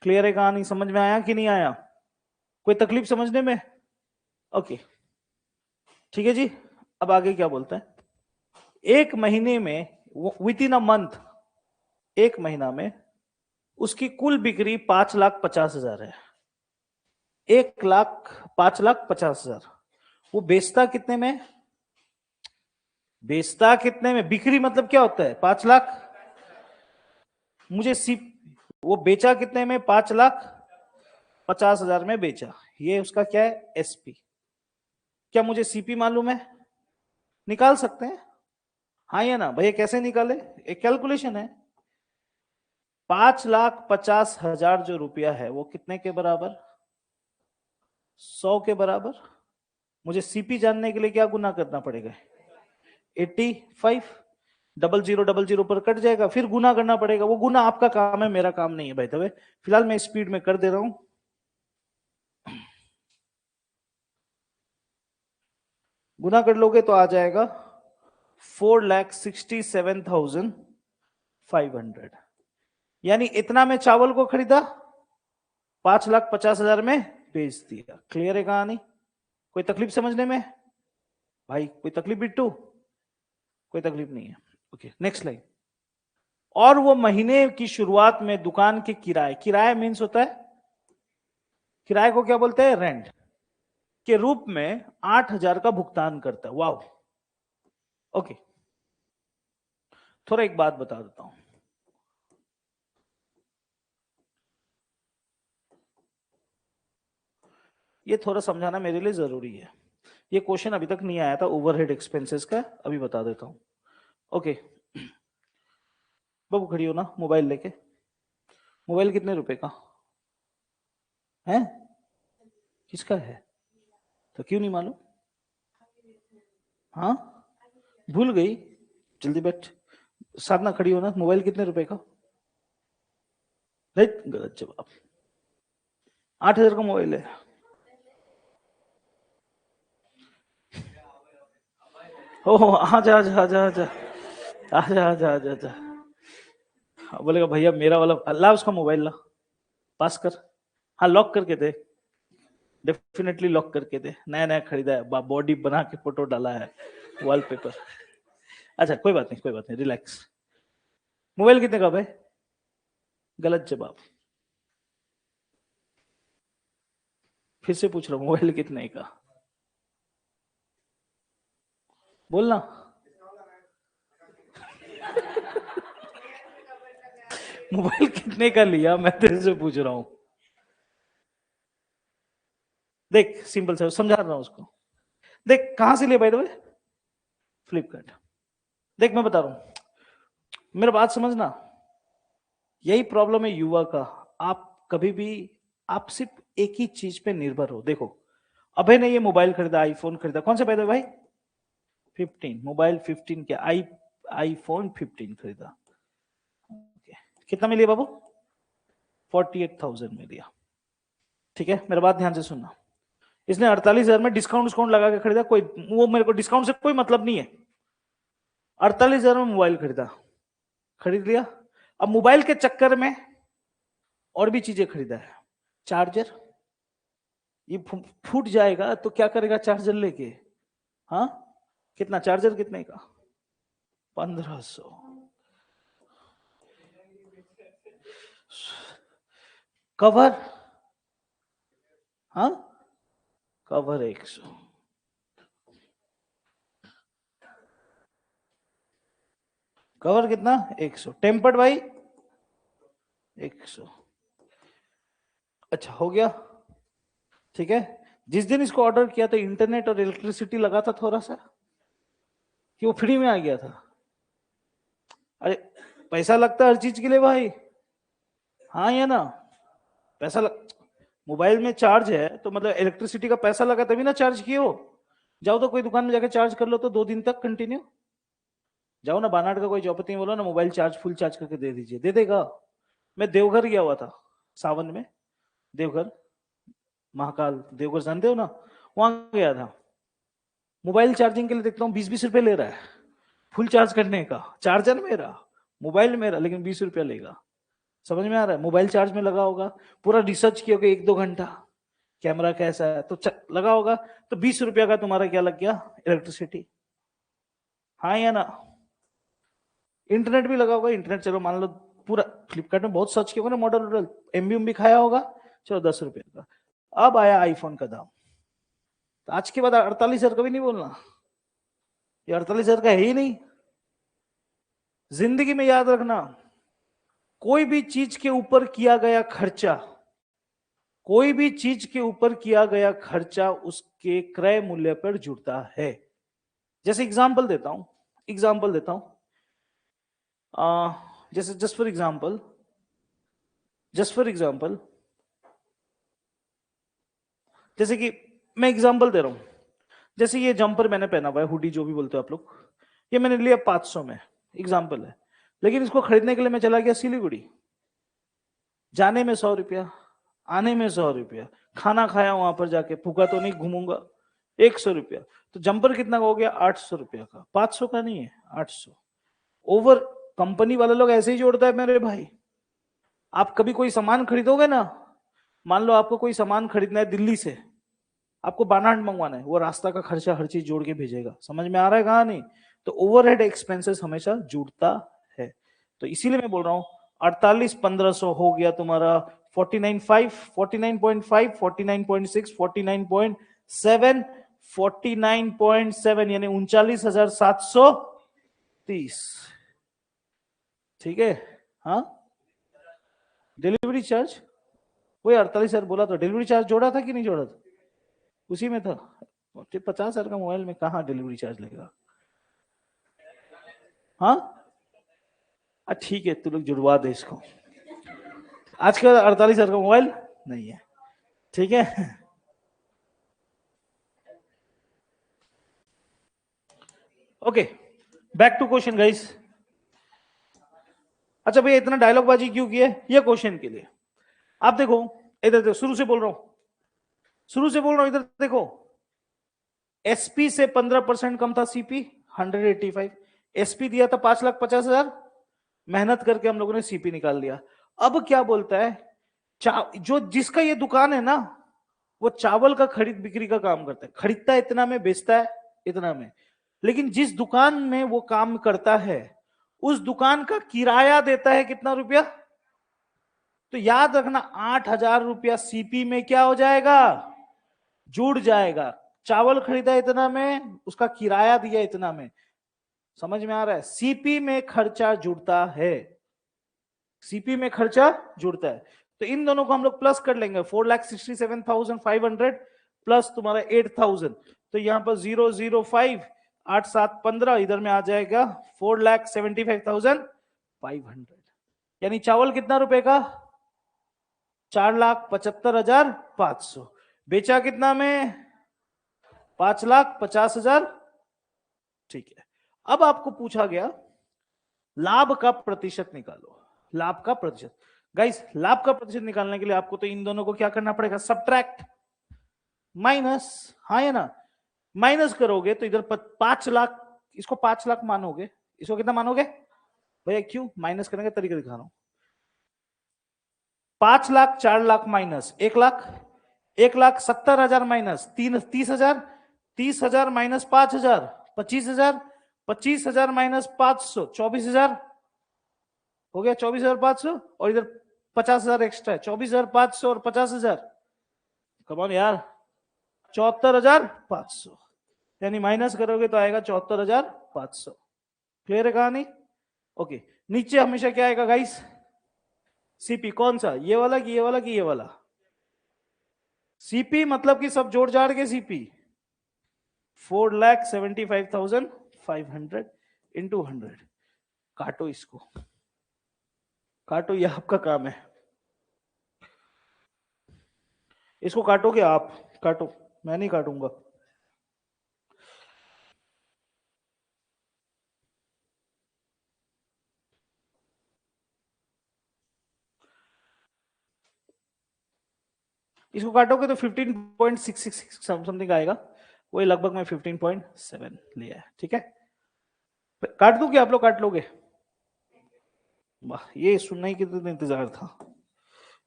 क्लियर है कहानी? समझ में आया कि नहीं आया? कोई तकलीफ समझने में? ओके, ठीक है जी। अब आगे क्या बोलते हैं? एक महीने में, विद इन अ मंथ, एक महीना में उसकी कुल बिक्री 5,50,000 है। 1,05,50,000। वो बेचता कितने में? बेचता कितने में? बिक्री मतलब क्या होता है? 5,00,000। मुझे सी, वो बेचा कितने में? 5,50,000 में बेचा। ये उसका क्या है? एसपी। क्या मुझे सीपी मालूम है? निकाल सकते हैं, हाँ या ना भैया? कैसे निकाले? एक कैलकुलेशन है। 5,50,000 जो रुपया है वो कितने के बराबर? 100 के बराबर। मुझे सीपी जानने के लिए क्या गुना करना पड़ेगा? 85। 0000 पर कट जाएगा, फिर गुना करना पड़ेगा। वो गुना आपका काम है, मेरा काम नहीं है भाई। तब फिलहाल मैं स्पीड में कर दे रहा हूं। गुना कर लोगे तो आ जाएगा 4,67,500। यानी इतना में चावल को खरीदा, 5,50,000 में बेच दिया। क्लियर है कहानी? कोई तकलीफ समझने में? भाई कोई तकलीफ बिट्टू? कोई तकलीफ नहीं है। Okay next line. और वो महीने की शुरुआत में दुकान के किराए, किराया मीन्स होता है, किराए को क्या बोलते हैं, रेंट, के रूप में 8,000 का भुगतान करता है। वाह। ओके थोड़ा एक बात बता देता हूं, ये थोड़ा समझाना मेरे लिए जरूरी है। ये क्वेश्चन अभी तक नहीं आया था ओवरहेड एक्सपेंसेस का, अभी बता देता हूं। ओके बाबू खड़ी हो ना, मोबाइल लेके। मोबाइल कितने रुपए का है? किसका है? तो क्यों नहीं मालूम? हाँ भूल गई, जल्दी बैठ। साधना खड़ी हो ना, मोबाइल कितने रुपए का? राइट, गलत जवाब। 8,000 का मोबाइल है। ओह आजा आजा आजा आजा आजा आजा आजा आजा। बोलेगा भैया मेरा वाला ला, उसका मोबाइल ला, पास कर। हाँ लॉक करके दे, डेफिनेटली लॉक करके दे, नया नया खरीदा है, बॉडी बना के फोटो डाला है, वॉलपेपर। अच्छा कोई बात नहीं, कोई बात नहीं, रिलैक्स। मोबाइल कितने का भाई? गलत जवाब। फिर से पूछ रहा हूँ, मोबाइल कितने का? बोलना। मोबाइल कितने का लिया, मैं तेरे से पूछ रहा हूँ। देख सिंपल से समझा रहा हूँ उसको। देख कहां से लिया बाय द वे? फ्लिपकार्ट। देख मैं बता रहा हूं, मेरा बात समझना। यही प्रॉब्लम है युवा का। आप कभी भी, आप सिर्फ एक ही चीज पे निर्भर हो। देखो अभय ने ये मोबाइल खरीदा, आईफोन खरीदा, कौन सा पैदा भाई? 15, मोबाइल 15 के आईफोन 15 खरीदा। कितना में लिया बाबू? 48,000 में लिया। ठीक है मेरा बात ध्यान से सुनना। इसने 48,000 में डिस्काउंट डिस्काउंट लगा के खरीदा, कोई वो मेरे को डिस्काउंट से कोई मतलब नहीं है। 48,000 में मोबाइल खरीदा, खरीद लिया। अब मोबाइल के चक्कर में और भी चीजें खरीदा है। चार्जर, ये फूट जाएगा तो क्या करेगा चार्जर लेके? हाँ कितना चार्जर कितने का? 1,500। कवर, हाँ कवर 100। कवर कितना? 100। टेम्पर्ड भाई 100। अच्छा हो गया। ठीक है, जिस दिन इसको ऑर्डर किया था इंटरनेट और इलेक्ट्रिसिटी लगा था थोड़ा सा, कि वो फ्री में आ गया था? अरे पैसा लगता है हर चीज के लिए भाई, हाँ या ना? पैसा मोबाइल में चार्ज है तो मतलब इलेक्ट्रिसिटी का पैसा लगा तभी ना चार्ज किए हो। जाओ तो कोई दुकान में जाकर चार्ज कर लो तो 2 दिन तक कंटिन्यू। जाओ ना बानाट का कोई चौपती बोलो ना मोबाइल चार्ज फुल चार्ज करके दे दीजिए, दे देगा। मैं देवघर गया हुआ था सावन में, देवघर महाकाल देवघर जानते हो ना, वहां गया था। मोबाइल चार्जिंग के लिए देखता हूँ 20-20 रुपए ले रहा है फुल चार्ज करने का। चार्जर मेरा, मोबाइल मेरा, लेकिन 20 रुपया लेगा। समझ में आ रहा है? मोबाइल चार्ज में लगा होगा, पूरा रिसर्च किया होगा 1-2 घंटा, कैमरा कैसा है तो लगा होगा, तो 20 रुपया का तुम्हारा क्या लग गया? इलेक्ट्रिसिटी। हाँ या ना? इंटरनेट भी लगा होगा, इंटरनेट चलो मान लो पूरा फ्लिपकार्ट में बहुत सर्च किया होगा ना, मॉडल वॉडल एमबी भी खाया होगा, चलो 10 रुपये का। अब आया आईफोन का दाम, तो आज के बाद 48,000 का भी नहीं बोलना, ये 48,000 का है ही नहीं। जिंदगी में याद रखना, कोई भी चीज के ऊपर किया गया खर्चा, कोई भी चीज के ऊपर किया गया खर्चा उसके क्रय मूल्य पर जुड़ता है। जैसे एग्जांपल देता हूं, एग्जांपल देता हूं, जैसे जस्ट फॉर एग्जांपल, जैसे कि मैं एग्जांपल दे रहा हूं, जैसे ये जंपर मैंने पहना हुआ है, हुडी जो भी बोलते हो आप लोग, ये मैंने लिया 500 में, एग्जांपल है। लेकिन इसको खरीदने के लिए मैं चला गया सिलीगुड़ी, जाने में 100 रुपया, आने में 100 रुपया, खाना खाया वहां पर जाके, भूखा तो नहीं घूमूंगा, 100 रुपया। तो जंपर कितना का हो गया? 800 रुपया का, 500 का नहीं है, 800। ओवर, कंपनी वाले लोग ऐसे ही जोड़ता है मेरे भाई। आप कभी कोई सामान खरीदोगे ना, मान लो आपको कोई सामान खरीदना है दिल्ली से, आपको बानाट मंगवाना है, वो रास्ता का खर्चा हर चीज जोड़ के भेजेगा। समझ में आ रहा है कहा नहीं? तो ओवरहेड एक्सपेंसेस हमेशा जुड़ता है। तो इसीलिए मैं बोल रहा हूं 48,1500 हो गया तुम्हारा 49.5, 49.5, 49.6, 49.7, 49.7 यानी 39,730। ठीक है। हाँ, डिलीवरी चार्ज वही 48,000 बोला, तो डिलीवरी चार्ज जोड़ा था कि नहीं जोड़ा था? उसी में था। 50,000 का मोबाइल में कहाँ डिलीवरी चार्ज लगेगा? हाँ, ठीक है, तू लोग जुड़वा दे इसको। आज का 48,000 का मोबाइल नहीं है। ठीक है। Okay, back to question guys. अच्छा भैया इतना डायलॉग बाजी क्यों किए? ये क्वेश्चन के लिए। आप देखो, इधर देखो, शुरू से बोल रहा हूं, शुरू से बोल रहा हूं, इधर देखो। एसपी से 15% कम था सीपी 185। एसपी दिया था 5,50,000, मेहनत करके हम लोगों ने सीपी निकाल लिया। अब क्या बोलता है, जो जिसका ये दुकान है ना, वो चावल का खरीद बिक्री का काम करता है, खरीदता है इतना में, बेचता है इतना में। लेकिन जिस दुकान में वो काम करता है, उस दुकान का किराया देता है कितना रुपया? तो याद रखना 8,000 रुपया सीपी में क्या हो जाएगा? जुड़ जाएगा। चावल खरीदा इतना में, उसका किराया दिया इतना में। समझ में आ रहा है? सीपी में खर्चा जुड़ता है, सीपी में खर्चा जुड़ता है। तो इन दोनों को हम लोग प्लस कर लेंगे, 4,67,500 प्लस तुम्हारा 8,000। तो यहां पर 005, 8,7,15, इधर में आ जाएगा 4,75,500। यानी चावल कितना रुपए का? 4,75,500। बेचा कितना में? 5,50,000। ठीक है। अब आपको पूछा गया लाभ का प्रतिशत निकालो। लाभ का प्रतिशत, गाइस लाभ का प्रतिशत निकालने के लिए आपको तो इन दोनों को क्या करना पड़ेगा? Subtract, minus. हाँ है ना? माइनस करोगे तो इधर 5,00,000, इसको 5,00,000 मानोगे, इसको कितना मानोगे भैया? क्यों माइनस करने का तरीका दिखा रहा हूं। 5,00,000, 4,00,000 माइनस 1,00,000, 1,70,000 माइनस 30,000, 30,000 माइनस 5,000 25,000, 25,000 माइनस 500 24,000 हो गया। 24,500 और इधर 50,000 एक्स्ट्रा है, 24,500 और 50,000, कम ऑन यार, 74,500। यानी माइनस करोगे तो आएगा 74,500। क्लियर है कहानी? ओके। नीचे हमेशा क्या आएगा गाइस? सीपी। कौन सा, ये वाला कि ये वाला कि ये वाला? सीपी मतलब कि सब जोड़ जाड़ के सीपी। 4,75,500 इंटू 100। काटो इसको, काटो, ये आपका काम है। इसको काटोगे आप? काटो, मैं नहीं काटूंगा। इसको काटोगे तो 15.666 समथिंग आएगा। वही लगभग मैं 15.7 लिया है। ठीक है, काट दूं कि आप लोग काट लोगे? वाह, ये सुनने की तो इंतजार था।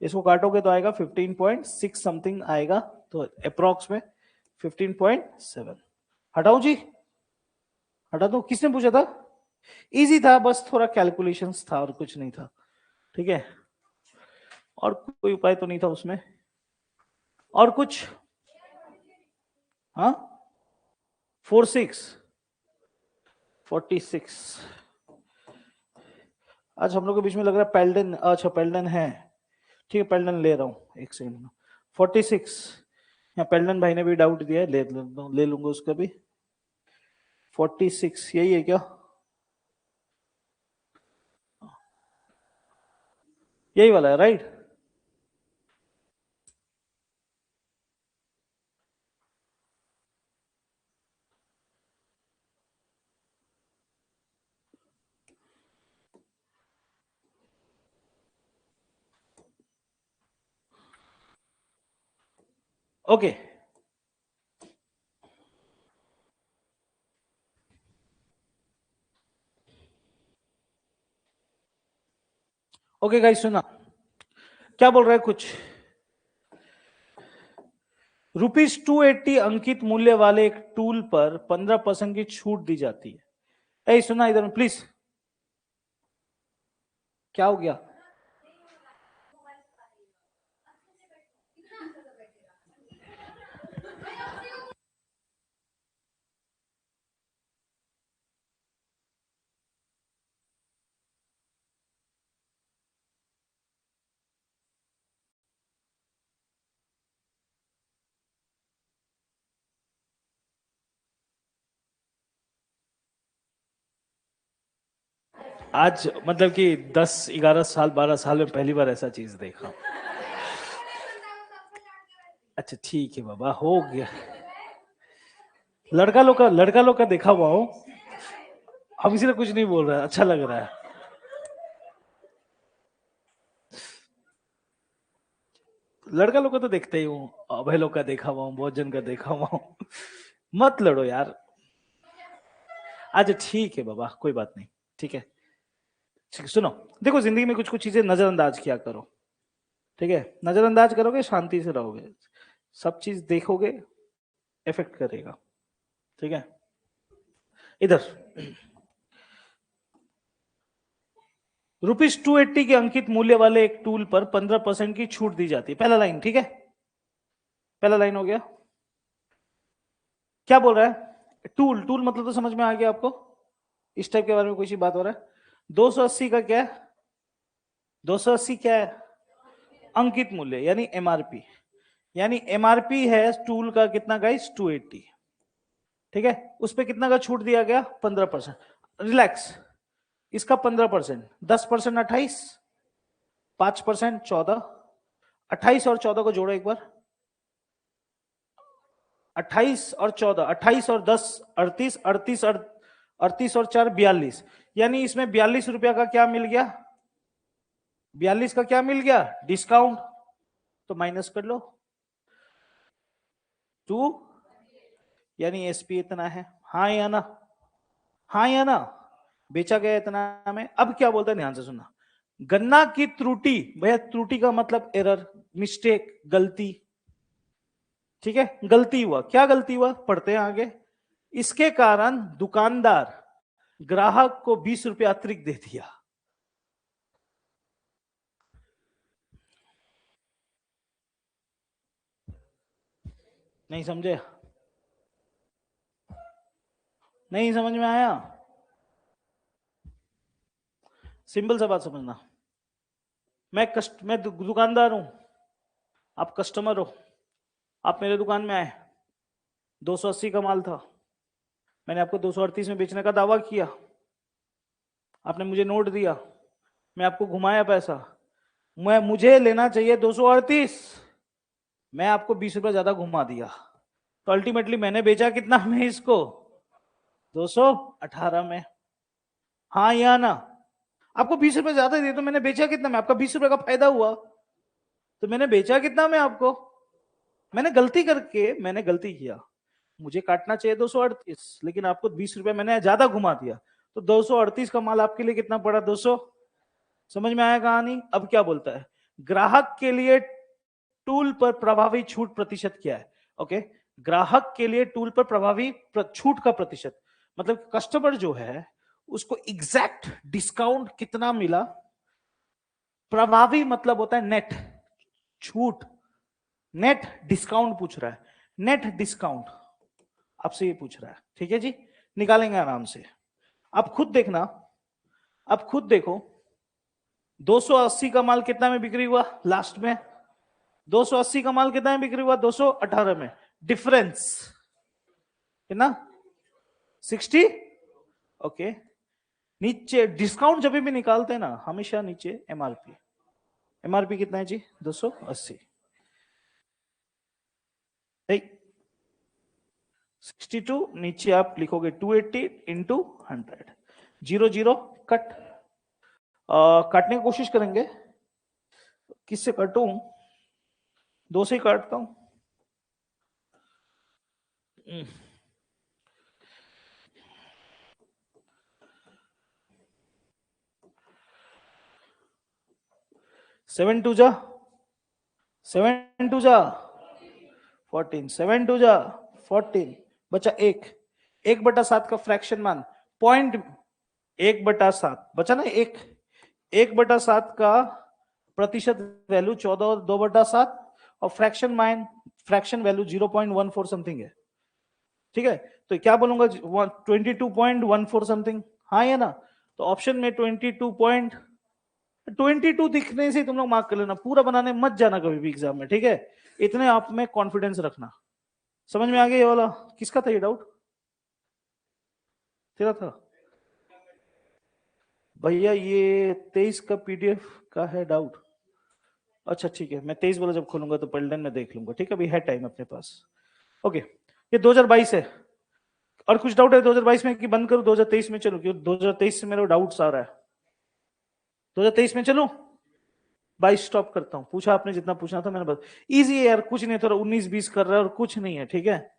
इसको काटोगे तो आएगा 15.6 समथिंग आएगा, तो अप्रोक्स में 15.7। हटाऊं जी? हटा दो? किसने पूछा था? इजी था, बस थोड़ा कैलकुलेशंस था और कुछ नहीं था। ठीक है, और कोई उपाय तो नहीं था उसमें, और कुछ? हाँ, 46 आज हम लोग के बीच में लग रहा है पेल्डन। अच्छा पेल्डन है, ठीक है, पेल्डन ले रहा हूँ, एक सेकंड। 46, यहाँ पेल्डन भाई ने भी डाउट दिया है, ले लूंगा उसका भी। 46 यही है क्या? यही वाला है राइट? ओके, ओके गाइस, सुना क्या बोल रहा है कुछ? ₹280 अंकित मूल्य वाले एक टूल पर 15% की छूट दी जाती है। ए सुना इधर प्लीज, क्या हो गया? आज मतलब कि 10 11 साल 12 साल में पहली बार ऐसा चीज देखा। अच्छा ठीक है बाबा, हो गया। लड़का लोग का देखा हुआ हो, हम इसीलिए कुछ नहीं बोल रहा है, अच्छा लग रहा है। लड़का लोग का तो देखते ही हूँ, अभय लोग का देखा हुआ हूँ, बहुत जन का देखा हुआ हूँ। मत लड़ो यार। अच्छा ठीक है बाबा, कोई बात नहीं, ठीक है। सुनो, देखो जिंदगी में कुछ कुछ चीजें नजरअंदाज किया करो, ठीक है? नजरअंदाज करोगे शांति से रहोगे, सब चीज देखोगे इफेक्ट करेगा, ठीक है? इधर ₹280 के अंकित मूल्य वाले एक टूल पर 15% की छूट दी जाती है। पहला लाइन, ठीक है? पहला लाइन हो गया। क्या बोल रहा है? टूल, टूल मतलब तो समझ में आ गया आपको, इस टाइप के बारे में कोई सी बात हो रहा है। 280 का क्या है? 280 क्या है? अंकित मूल्य यानी एमआरपी, यानी एमआरपी है टूल का कितना गाइस? 280, ठीक है? उस पर कितना का छूट दिया गया? 15%। रिलैक्स, इसका 15%, 10% 28, 5% 14, 28 और 14 को जोड़ो एक बार। 28 और 14, 28 और 10 38, 38 और 38 और 4 42, यानी इसमें 42 रुपया का क्या मिल गया? 42 का क्या मिल गया? डिस्काउंट। तो माइनस कर लो 2, यानी एसपी इतना है। हाँ या ना? हाँ या ना? बेचा गया इतना में। अब क्या बोलता है, ध्यान से सुनना। गन्ना की त्रुटि, भैया त्रुटि का मतलब एरर, मिस्टेक, गलती, ठीक है? गलती हुआ, क्या गलती हुआ पढ़ते हैं आगे। इसके कारण दुकानदार ग्राहक को 20 रुपया अतिरिक्त दे दिया। नहीं समझे? नहीं समझ में आया? सिंपल सा बात समझना। मैं दुकानदार हूं, आप कस्टमर हो। आप मेरे दुकान में आए, 280 का माल था, मैंने आपको 238 में बेचने का दावा किया, आपने मुझे नोट दिया, मैं आपको घुमाया पैसा, मुझे लेना चाहिए 238, मैं आपको 20 रुपया ज्यादा घुमा दिया, तो अल्टीमेटली मैंने बेचा कितना में इसको? 218 में। हाँ या ना? आपको 20 रुपए ज्यादा दिए तो मैंने बेचा कितना में? आपका 20 रुपए का फायदा हुआ, तो मैंने बेचा कितना में आपको? मैंने गलती किया, मुझे काटना चाहिए 238, लेकिन आपको 20 रुपए मैंने ज्यादा घुमा दिया, तो 238 का माल आपके लिए कितना पड़ा? 200। समझ में आया कहानी? अब क्या बोलता है, ग्राहक के लिए टूल पर प्रभावी छूट प्रतिशत क्या है? ओके, ग्राहक के लिए टूल पर प्रभावी छूट का प्रतिशत मतलब कस्टमर जो है उसको एग्जैक्ट डिस्काउंट कितना मिला। प्रभावी मतलब होता है नेट छूट, नेट डिस्काउंट पूछ रहा है, नेट डिस्काउंट आपसे ये पूछ रहा है, ठीक है जी? निकालेंगे आराम से, आप खुद देखना, आप खुद देखो। 280 का माल कितना में बिक्री हुआ लास्ट में? 280 का माल कितना में बिक्री हुआ? 218 में। डिफरेंस कितना? 60। ओके, नीचे डिस्काउंट जब भी निकालते हैं ना, हमेशा नीचे एमआरपी। एमआरपी कितना है जी? 280। 62 नीचे आप लिखोगे 280 इंटू 100, 0 कट। काटने की कोशिश करेंगे, किससे काटूं? 2 से ही काटता हूं। 7 2 जा, 7 2 जा 14, 7 टू जा 14, बचा 1/7 का फ्रैक्शन मान पॉइंट 1/7 बचा ना, 1/7 का प्रतिशत वैल्यू 14 और 2/7 और फ्रैक्शन वैल्यू 0.14 समथिंग है। ठीक है, तो क्या बोलूंगा 22.14 समथिंग, हाँ या ना। तो ऑप्शन में 22 दिखने से तुम लोग मार्क कर लेना, पूरा बनाने मत जाना कभी भी एग्जाम में, ठीक है। इतने आप में कॉन्फिडेंस रखना। समझ में आ गया ये वाला? किसका था ये डाउट? तेरा था भैया, ये 23 का पीडीएफ का है डाउट। अच्छा ठीक है, मैं 23 वाला जब खोलूंगा तो पलटन में देख लूंगा, ठीक है, अभी है टाइम अपने पास। ओके, ये 2022 है। और कुछ डाउट है 2022 में कि बंद करूं 2023 में चलूं? क्योंकि 2023 से मेरे डाउट्स आ रहा है। 2023 में चलूं? 22 स्टॉप करता हूं। पूछा आपने जितना पूछना था मैंने, बस इजी है यार, कुछ नहीं, थोड़ा 19-20 कर रहा है और कुछ नहीं है, ठीक है।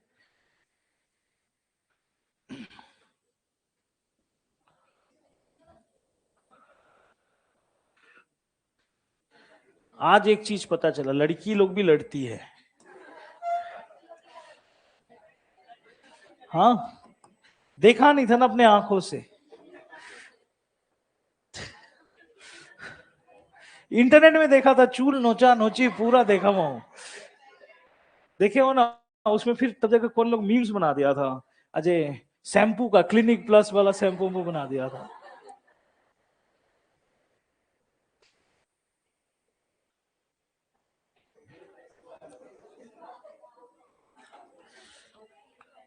आज एक चीज पता चला, लड़की लोग भी लड़ती है। हाँ, देखा नहीं था ना अपने आंखों से, इंटरनेट में देखा था, चूल नोचा नोची पूरा देखा मैं, देखे हो ना। उसमें फिर तब जाकर कौन लोग मीम्स बना दिया था, अजय शैम्पू का क्लिनिक प्लस वाला शैम्पू बना दिया था।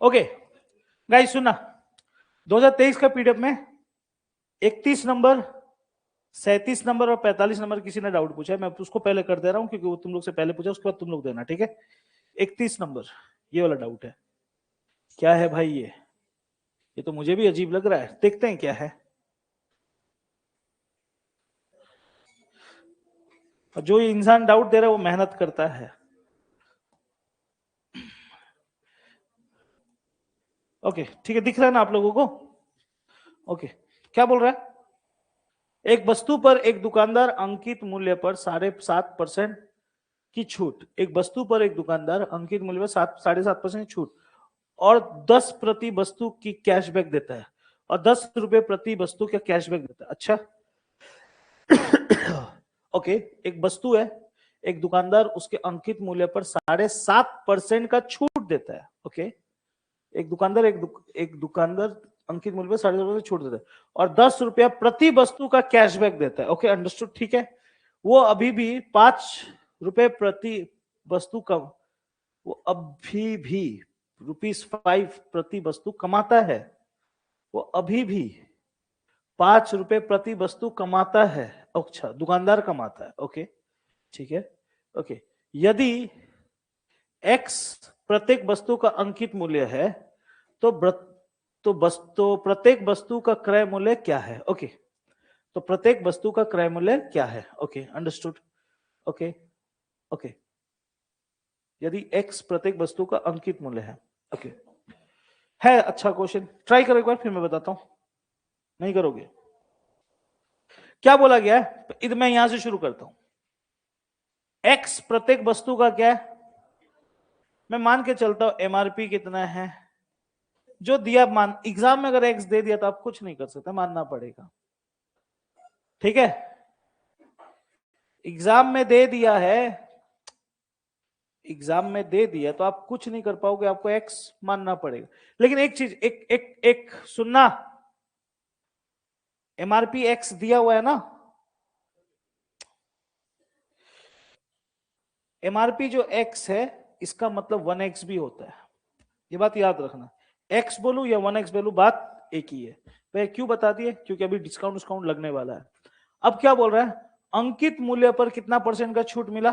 ओके गाइस, सुनना, 2023 का पीडीएफ में 31 नंबर, 37 नंबर और 45 नंबर किसी ने डाउट पूछा है, मैं उसको पहले कर दे रहा हूं क्योंकि वो तुम लोग से पहले पूछा, उसके बाद तुम लोग देना, ठीक है। 31 नंबर ये वाला डाउट है। क्या है भाई ये तो मुझे भी अजीब लग रहा है, देखते हैं क्या है। और जो इंसान डाउट दे रहा है वो मेहनत करता है। ओके ठीक है, दिख रहा है ना आप लोगों को? ओके, क्या बोल रहा है? एक वस्तु पर एक दुकानदार अंकित मूल्य पर 7.5% की छूट, एक वस्तु पर एक दुकानदार अंकित मूल्य पर 7.5% छूट और 10 प्रति वस्तु की कैशबैक देता है, और 10 रुपए प्रति वस्तु का कैशबैक देता है। अच्छा ओके, एक वस्तु है, एक दुकानदार उसके अंकित मूल्य पर 7.5% का छूट देता है। ओके, एक दुकानदार अंकित मूल्य पर 7.5% छूट देता है और 10 रुपया प्रति वस्तु का कैशबैक देता है। ओके अंडरस्टूड, ठीक है। वो अभी भी 5 रुपए प्रति वस्तु का, वो अभी भी ₹5 प्रति वस्तु कमाता है, वो अभी भी 5 रुपए प्रति वस्तु कमाता है। अच्छा, दुकानदार कमाता है। ओके ठीक है। ओके, यदि x प्रत्येक वस्तु का अंकित मूल्य है तो प्रत्येक वस्तु का क्रय मूल्य क्या है? ओके, तो प्रत्येक वस्तु का क्रय मूल्य क्या है? Okay understood. ओके ओके, यदि x प्रत्येक वस्तु का अंकित मूल्य है। ओके है, अच्छा क्वेश्चन, ट्राई करो एक बार फिर मैं बताता हूं। नहीं करोगे? क्या बोला गया है, मैं यहां से शुरू करता हूं। x प्रत्येक वस्तु का क्या है, मैं मान के चलता हूं एमआरपी कितना है, जो दिया मान, एग्जाम में अगर x दे दिया तो आप कुछ नहीं कर सकते, मानना पड़ेगा, ठीक है। एग्जाम में दे दिया है, एग्जाम में दे दिया तो आप कुछ नहीं कर पाओगे, आपको x मानना पड़ेगा। लेकिन एक चीज, एक सुनना, एमआरपी x दिया हुआ है ना, एमआरपी जो x है इसका मतलब 1x भी होता है, ये बात याद रखना। x बोलू या 1x बोलू बात एक ही है। वह क्यों बता दिए, क्योंकि अभी डिस्काउंट लगने वाला है। अब क्या बोल रहा है, अंकित मूल्य पर कितना परसेंट का छूट मिला?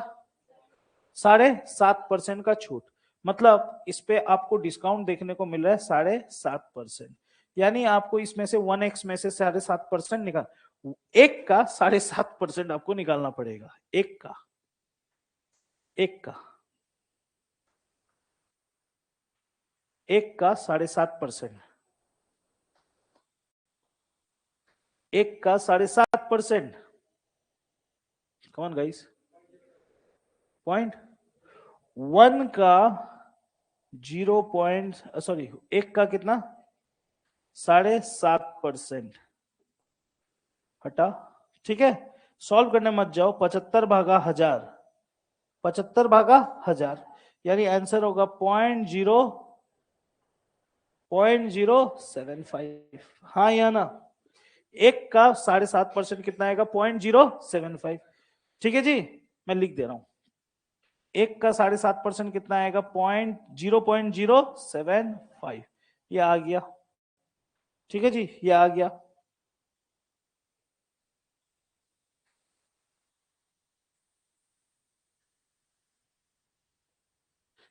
7.5% का छूट, मतलब इस पे आपको डिस्काउंट देखने को मिल रहा है 7.5%, यानी आपको इसमें से 1x में से 7.5% निकाल, एक का 7.5% आपको निकालना पड़ेगा, एक का 7.5%, एक का 7.5%, कौन गाइस, 0.1 का एक का कितना 7.5% हटा, ठीक है। सॉल्व करने मत जाओ, 75/1000 यानी आंसर होगा 0.075। हाँ या ना? एक का 7.5% कितना आएगा 0.075। ठीक है जी, मैं लिख दे रहा हूं, एक का 7.5% कितना आएगा 0.075। ये आ गया, ठीक है जी, ये आ गया।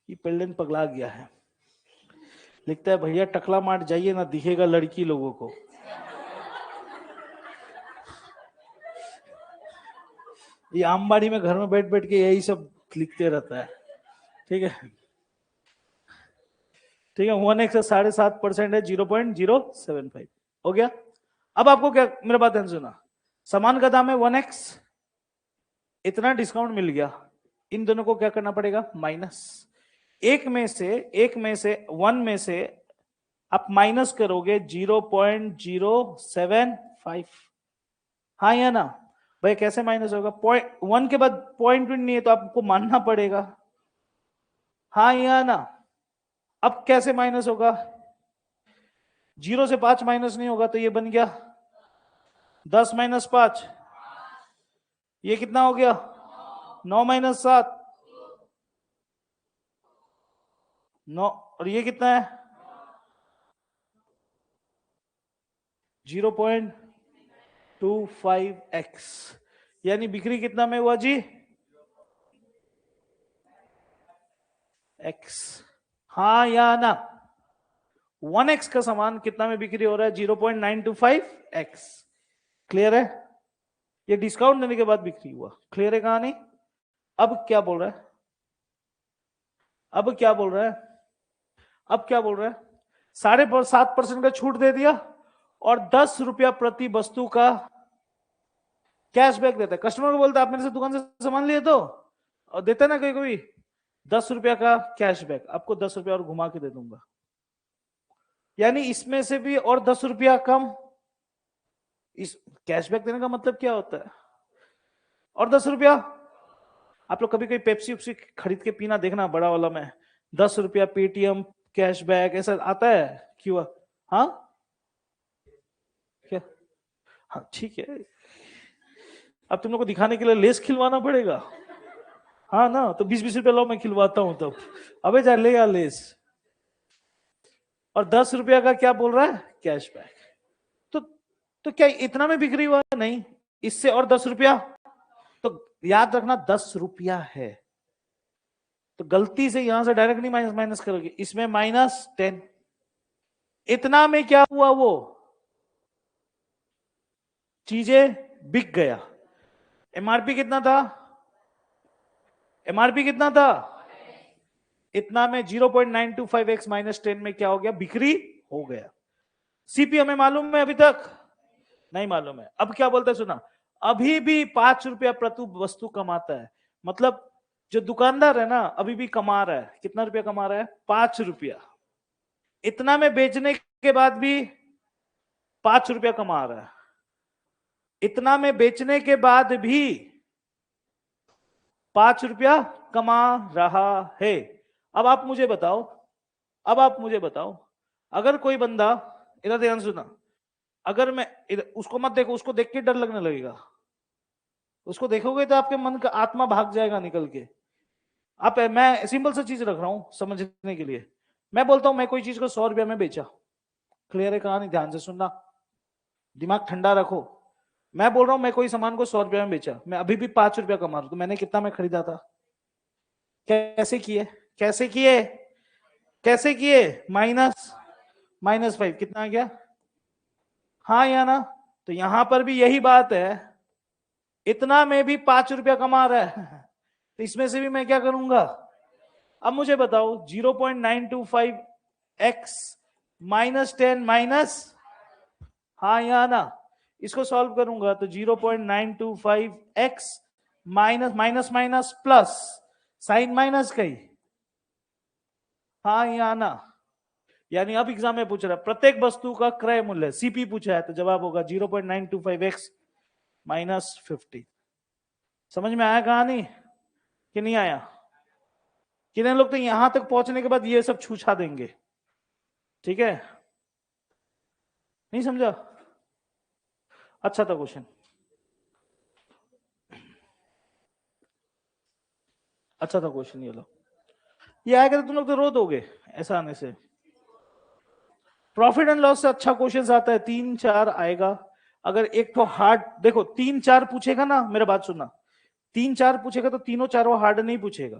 ये पेल्डन पगला गया है, लिखता है भैया टकला मार जाइए ना, दिखेगा लड़की लोगों को। ये आमबाड़ी में घर में बैठ बैठ के यही सब लिखते रहता है, ठीक है। ठीक है, 1x का 7.5% है 0.075 हो गया। अब आपको क्या, मेरा बात ध्यान सुना, सामान का दाम है 1x, इतना डिस्काउंट मिल गया, इन दोनों को क्या करना पड़ेगा माइनस। एक में से 1 में से आप माइनस करोगे 0.075। हाँ या ना भाई? कैसे माइनस होगा? 1 के बाद पॉइंट नहीं है तो आपको मानना पड़ेगा। हाँ या ना? अब कैसे माइनस होगा? 0 से 5 माइनस नहीं होगा तो ये बन गया 10 - 5, ये कितना हो गया 9 - 7 9, और ये कितना है 0.25x, यानी बिक्री कितना में हुआ जी x। हाँ या ना? 1x का सामान कितना में बिक्री हो रहा है 0.925x। क्लियर है? ये डिस्काउंट देने के बाद बिक्री हुआ, क्लियर है कहानी? अब क्या बोल रहा है, अब क्या बोल रहा है, अब क्या बोल रहा है? 7.5% का छूट दे दिया और 10 रुपया प्रति वस्तु का कैशबैक देता है। कस्टमर को बोलता है आप मेरे से दुकान से सामान लिए तो, और देते ना कोई कोई 10 रुपया का कैशबैक, आपको 10 रुपया और घुमा के दे दूंगा, यानी इसमें से भी और 10 रुपया कम। इस कैशबैक देने का मतलब क्या होता है? और 10 रुपया। आप लोग कभी कोई पेप्सी उप्सी खरीद के पीना देखना बड़ा वाला में, 10 रुपया पेटीएम कैशबैक ऐसा आता है क्यों? हाँ क्या? हाँ ठीक है, अब तुम लोग को दिखाने के लिए लेस खिलवाना पड़ेगा। हाँ ना, तो 20-20 रुपया लो, मैं खिलवाता हूं तब। अबे जा ले यार लेस। और 10 रुपया का क्या बोल रहा है कैशबैक। तो क्या इतना में बिक्री हुआ? नहीं, इससे और 10 रुपया। तो याद रखना 10 रुपया है, तो गलती से यहां से डायरेक्ट नहीं माइनस माइनस करोगे, इसमें -10। इतना में क्या हुआ, वो चीजें बिक गया। एमआरपी कितना था? एमआरपी कितना था? इतना में 0.925x -10 में क्या हो गया? बिक्री हो गया। सीपी हमें मालूम है? अभी तक नहीं मालूम है। अब क्या बोलते हैं सुना, अभी भी 5 रुपया प्रति वस्तु कमाता है, मतलब जो दुकानदार है ना अभी भी कमा रहा है। कितना रुपया कमा रहा है? 5 रुपया। इतना में बेचने के बाद भी 5 रुपया कमा रहा है, इतना में बेचने के बाद भी 5 रुपया कमा रहा है। अब आप मुझे बताओ, अब आप मुझे बताओ, अगर कोई बंदा, इधर ध्यान सुना, अगर मैं उसको मत देखो, उसको देख के डर लगने लगेगा। उसको देखोगे तो आपके मन का आत्मा भाग जाएगा निकल के। आप, मैं सिंपल सा चीज रख रहा हूं समझने के लिए। मैं बोलता हूं मैं कोई चीज को 100 रुपया में बेचा, क्लियर है कहानी? ध्यान से सुनना, दिमाग ठंडा रखो। मैं बोल रहा हूं मैं कोई सामान को 100 रुपया में बेचा, मैं अभी भी 5 रुपया कमा रहा हूं, तो मैंने कितना में खरीदा था? कैसे किए, कैसे किए, कैसे किए? -5 कितना आ गया? हाँ या ना? तो यहां पर भी यही बात है, इतना में भी 5 रुपया कमा रहा है, तो इसमें से भी मैं क्या करूंगा? अब मुझे बताओ 0.925x -10 माइनस, हाँ या ना? इसको सॉल्व करूंगा तो 0.925x minus minus minus plus, sign minus कही, हाँ या ना, यानी अब एग्जाम में पूछ रहा है प्रत्येक वस्तु का क्रय मूल्य सीपी पूछा है, तो जवाब होगा 0.925x माइनस 50। समझ में आया कहानी कि नहीं आया? कितने लोग तो यहां तक पहुंचने के बाद ये सब छूछा देंगे, ठीक है? नहीं समझा? अच्छा था क्वेश्चन, अच्छा था क्वेश्चन। ये आएगा तो तुम लोग तो रो दोगे ऐसा आने से। प्रॉफिट एंड लॉस से अच्छा क्वेश्चन आता है, 3 4 आएगा। अगर एक तो हार्ड देखो 3 4 पूछेगा ना, मेरा बात सुनना, 3 4 पूछेगा तो तीनों चारों हार्ड नहीं पूछेगा।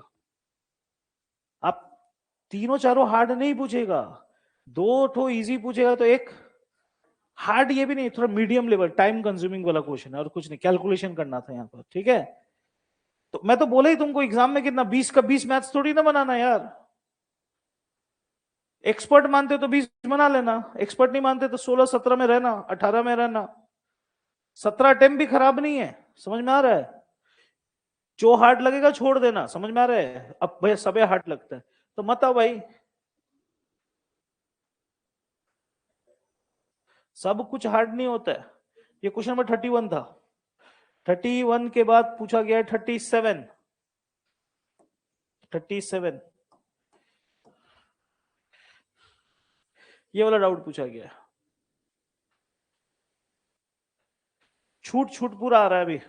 आप तीनों चारों हार्ड नहीं पूछेगा, 2 इजी पूछेगा तो एक हार्ड, ये भी नहीं, थोड़ा मीडियम लेवल टाइम कंज्यूमिंग वाला क्वेश्चन है और कुछ नहीं, कैलकुलेशन करना था यहाँ पर, ठीक है? तो मैं तो बोला ही तुमको एग्जाम में कितना 20 का 20 मैथ्स थोड़ी ना बनाना यार। एक्सपर्ट मानते हो तो 20 बना लेना, एक्सपर्ट नहीं मानते तो 16 17 में रहना, 18 में रहना। 17 अटेम्प्ट भी खराब नहीं है, समझ में आ रहा है? जो हार्ड लगेगा छोड़ देना, समझ में आ रहा है? अब भैया सबे हार्ड लगता है तो मत आओ भाई, सब कुछ हार्ड नहीं होता है। ये क्वेश्चन नंबर 31 था, 31 के बाद पूछा गया है 37। 37 ये वाला डाउट पूछा गया है, छूट छूट पूरा आ रहा है अभी।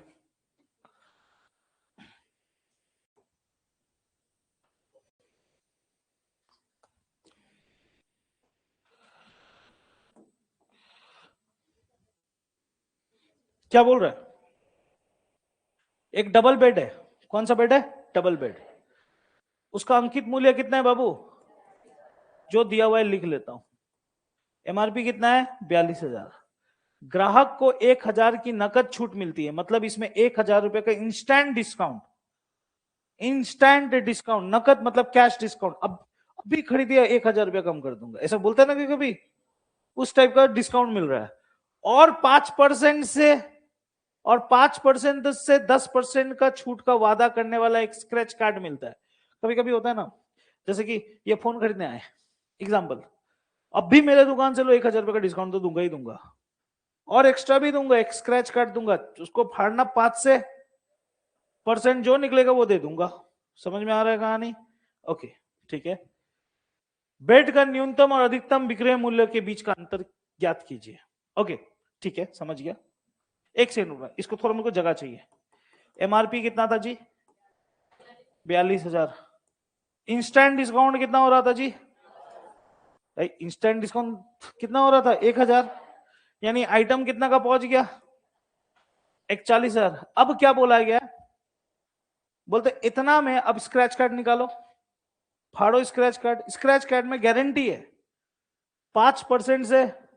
क्या बोल रहा है? एक डबल बेड है, कौन सा बेड है? Double bed. उसका अंकित मूल्य कितना है बाबू? जो दिया हुआ है लिख लेता हूं। एमआरपी कितना है? 42,000। ग्राहक को 1,000 की नकद छूट मिलती है, मतलब इसमें 1,000 रुपए का इंस्टेंट डिस्काउंट, इंस्टेंट डिस्काउंट, नकद मतलब कैश डिस्काउंट। अब अभी खरीदिया 1,000 रुपया कम कर दूंगा, ऐसा बोलता है ना कि कभी, उस टाइप का डिस्काउंट मिल रहा है। और 5% से, और 5% से 10% का छूट का वादा करने वाला एक स्क्रैच कार्ड मिलता है। कभी कभी होता है ना, जैसे कि ये फोन खरीदने आए एग्जाम्पल, अब भी मेरे दुकान से लो 1,000 रुपए का डिस्काउंट तो दूंगा ही दूंगा, और एक्स्ट्रा भी दूंगा, एक स्क्रैच कार्ड दूंगा, उसको फाड़ना 5% जो निकलेगा वो दे दूंगा। समझ में आ रहा है कहानी? ओके ठीक है। बेड का न्यूनतम और अधिकतम विक्रय मूल्य के बीच का अंतर ज्ञात कीजिए। ओके ठीक है, समझ गया। एक सेकंड रुका, इसको थोड़ा मेरे को जगह चाहिए। एमआरपी कितना था जी? 42,000। इंस्टेंट डिस्काउंट कितना हो रहा था जी? इंस्टेंट डिस्काउंट कितना हो रहा था? 1,000। यानी आइटम कितना का पहुंच गया? 41,000। अब क्या बोला गया? बोलते इतना में अब स्क्रैच कार्ड निकालो, फाड़ो स्क्रैच कार्ड। स्क्रैच कार्ड में गारंटी है 5% से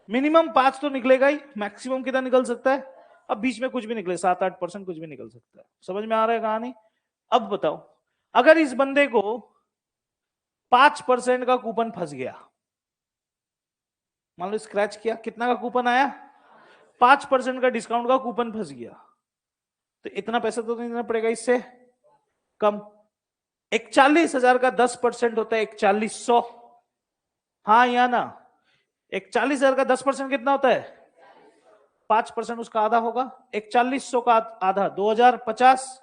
मिनिमम 5 तो निकलेगा ही, मैक्सिमम कितना निकल सकता है? अब बीच में कुछ भी निकले, 7 8% कुछ भी निकल सकता है। समझ में आ रहा है कहानी? अब बताओ, अगर इस बंदे को 5% का कूपन फंस गया, मान लो स्क्रैच किया, कितना का कूपन आया? 5% का डिस्काउंट का कूपन फंस गया, तो इतना पैसा तो नहीं देना पड़ेगा, इससे कम। 41,000 का 10% होता है 4100, हाँ या ना? 41,000 का 10% कितना होता है? 5% उसका आधा होगा, 4100 का आधा 2,050।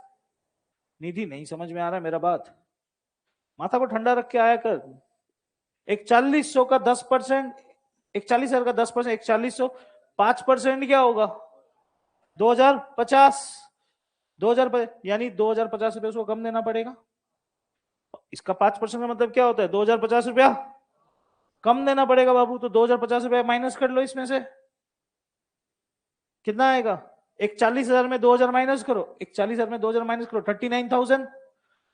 निधि नहीं समझ में आ रहा है मेरा बात? माथा को ठंडा रख के आया कर। 4100 का 10%, 41,000 का 10%, 4100, 5% क्या होगा? 2,050। 2,000 यानी 2,050 रुपये उसको कम देना पड़ेगा। इसका 5% का मतलब क्या होता है? 2,050 रुपया कम देना पड़ेगा बाबू। तो 2,050 रुपया माइनस कर लो, इसमें से कितना आएगा? 41,000 में 2,000 माइनस करो, 41,000 में 2,000 माइनस करो, 39,000।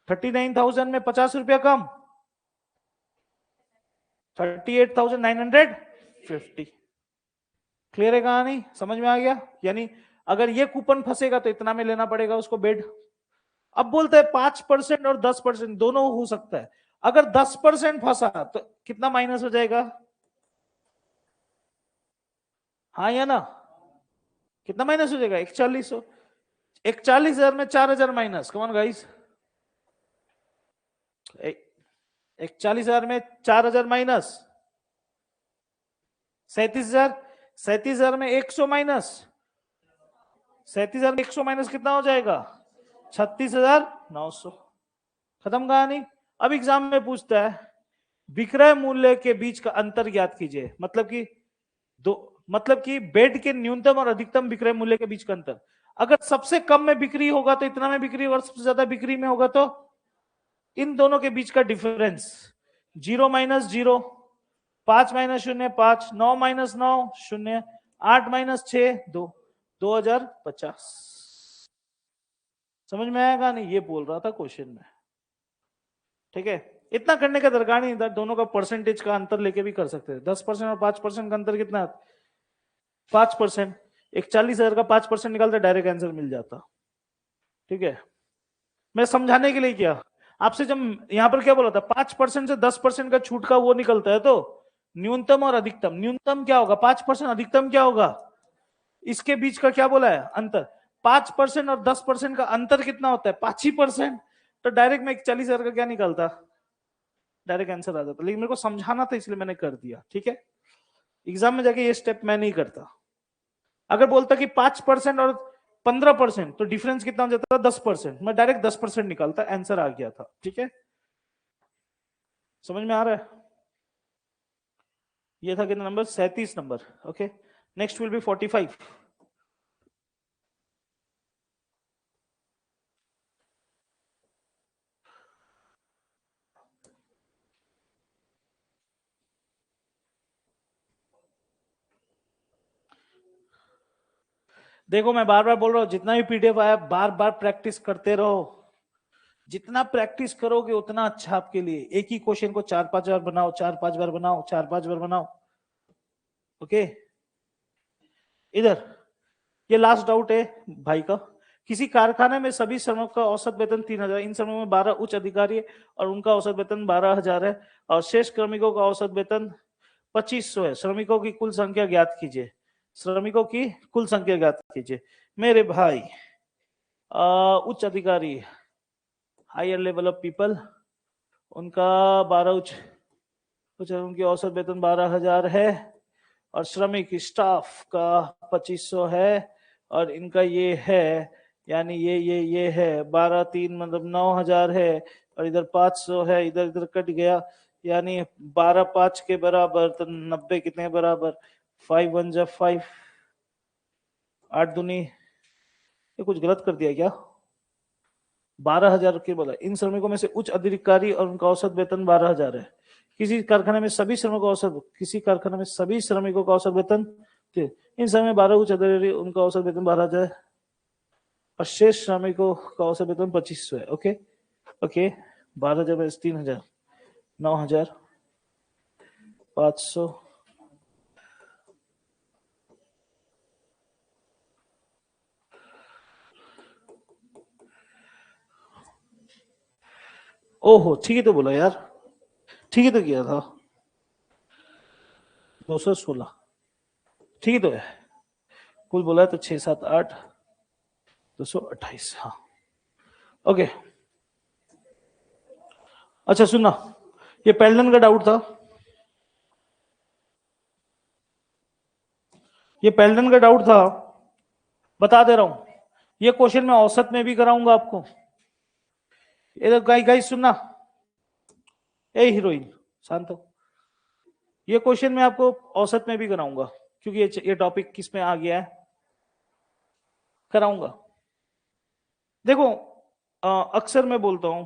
39,000 में 50 रुपया कम, 38,950। क्लियर है कहानी? समझ में आ गया? यानी अगर ये कूपन फंसेगा तो इतना में लेना पड़ेगा उसको बेड। अब बोलते हैं 5% और 10% दोनों हो सकता है। अगर 10% फंसा तो कितना माइनस हो जाएगा? हाँ या ना? कितना माइनस हो जाएगा? 4100। 41,000 में 4,000 माइनस, कौन गाइस? 41,000 में 4,000 माइनस 37,000, 37,000 में 100 माइनस 37,000 में 100 माइनस कितना हो जाएगा 36,900। खत्म कहानी। अब एग्जाम में पूछता है विक्रय मूल्य के बीच का अंतर ज्ञात कीजिए, मतलब कि बेड के न्यूनतम और अधिकतम विक्रय मूल्य के बीच का अंतर। अगर सबसे कम में बिक्री होगा तो इतना में बिक्री होगा, सबसे ज्यादा बिक्री में होगा तो इन दोनों के बीच का difference 0 minus 0, 5 minus 0 5, 9 minus 9 0, 8 minus 6 2, 2050। समझ में आएगा नहीं, ये बोल रहा था क्वेश्चन में। ठीक है, इतना करने का दरकार नहीं था, दोनों का परसेंटेज का अंतर लेके भी कर सकते थे। 10% और 5% का अंतर कितना, 5%। 41,000 का 5% निकालते डायरेक्ट आंसर मिल जाता। ठीक है, मैं समझाने के लिए किया आपसे। जब यहां पर क्या बोला था 5% से 10% का छूट का वो निकलता है, तो न्यूनतम और अधिकतम, न्यूनतम क्या होगा 5%, अधिकतम क्या होगा, इसके बीच का क्या बोला है अंतर। 5% और 10% का अंतर कितना होता है 5%। तो डायरेक्ट में 41,000 का क्या निकलता, डायरेक्ट आंसर आ जाता। लेकिन मेरे को समझाना था इसलिए मैंने कर दिया। ठीक है, एग्जाम में जाके ये स्टेप मैं नहीं करता। अगर बोलता कि 5% और 15% तो डिफरेंस कितना हो जाता था 10%, मैं डायरेक्ट 10% निकालता, आंसर आ गया था। ठीक है, समझ में आ रहा है। ये था कितना number 37 number. Okay, next will be 45। देखो मैं बार बार बोल रहा हूं, जितना भी पीडीएफ आया बार बार प्रैक्टिस करते रहो। जितना प्रैक्टिस करोगे उतना अच्छा आपके लिए। एक ही क्वेश्चन को 4-5 बार बनाओ, 4-5 बार बनाओ, 4-5 बार बनाओ। ओके, इधर ये लास्ट डाउट है भाई का। किसी कारखाने में सभी श्रमिकों का औसत वेतन 3,000, इन श्रमिकों में 12 उच्च अधिकारी है और उनका औसत वेतन 12,000 है और शेष श्रमिकों का औसत वेतन 2,500 है। श्रमिकों की कुल संख्या ज्ञात कीजिए। श्रमिकों की कुल संख्या ज्ञात कीजिए। मेरे भाई उच्च अधिकारी, हायर लेवल ऑफ पीपल, उनका 12 उच्च उनकी औसत वेतन 12,000 है और श्रमिक स्टाफ का 2,500 है और इनका ये है, यानी ये है 12-3 मतलब 9,000 है और इधर 500 है, इधर इधर कट गया, यानी 12-5 के बराबर तो 90 कितने बराबर 5 1 जा 5, 8 दूनी, ये कुछ गलत कर दिया क्या, 12,000 के बोला। इन श्रमिकों में से उच्च अधिकारी और उनका औसत वेतन 12,000 है। किसी कारखाने में सभी श्रमिकों का औसत, किसी कारखाने में सभी श्रमिकों का औसत वेतन, इन समय 12 उच्च अधिकारी, उनका औसत वेतन 12,000 और शेष श्रमिकों का औसत वेतन 2,500 है। ओके ओके, 12,000 में 3,000, 9,000, 500, ओहो ठीक ही तो बोला यार, ठीक ही तो किया था 216, ठीक ही तो है। कुल बोला है तो 6 7 8 228। हाँ ओके, अच्छा सुनना, ये पेल्डन का डाउट था, ये पेल्डन का डाउट था, बता दे रहा हूं। ये क्वेश्चन मैं औसत में भी कराऊंगा आपको। ये गाइस सुनना, ए हीरोइन शांत हो, ये क्वेश्चन मैं आपको औसत में भी कराऊंगा क्योंकि ये टॉपिक किस में आ गया है, कराऊंगा। देखो अक्सर मैं बोलता हूं,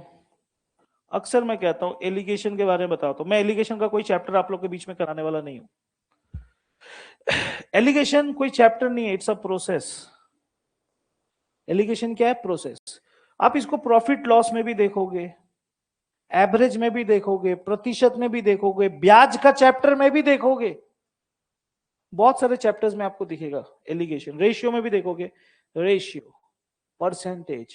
अक्सर मैं कहता हूं एलिगेशन के बारे में बताता हूं। मैं एलिगेशन का कोई चैप्टर आप लोग के बीच में कराने वाला नहीं हूं। एलिगेशन कोई चैप्टर नहीं है, इट्स अ प्रोसेस। एलिगेशन क्या है, प्रोसेस। आप इसको प्रॉफिट लॉस में भी देखोगे, एवरेज में भी देखोगे, प्रतिशत में भी देखोगे, ब्याज का चैप्टर में भी देखोगे, बहुत सारे चैप्टर्स में आपको दिखेगा एलिगेशन। रेशियो में भी देखोगे, ratio, percentage,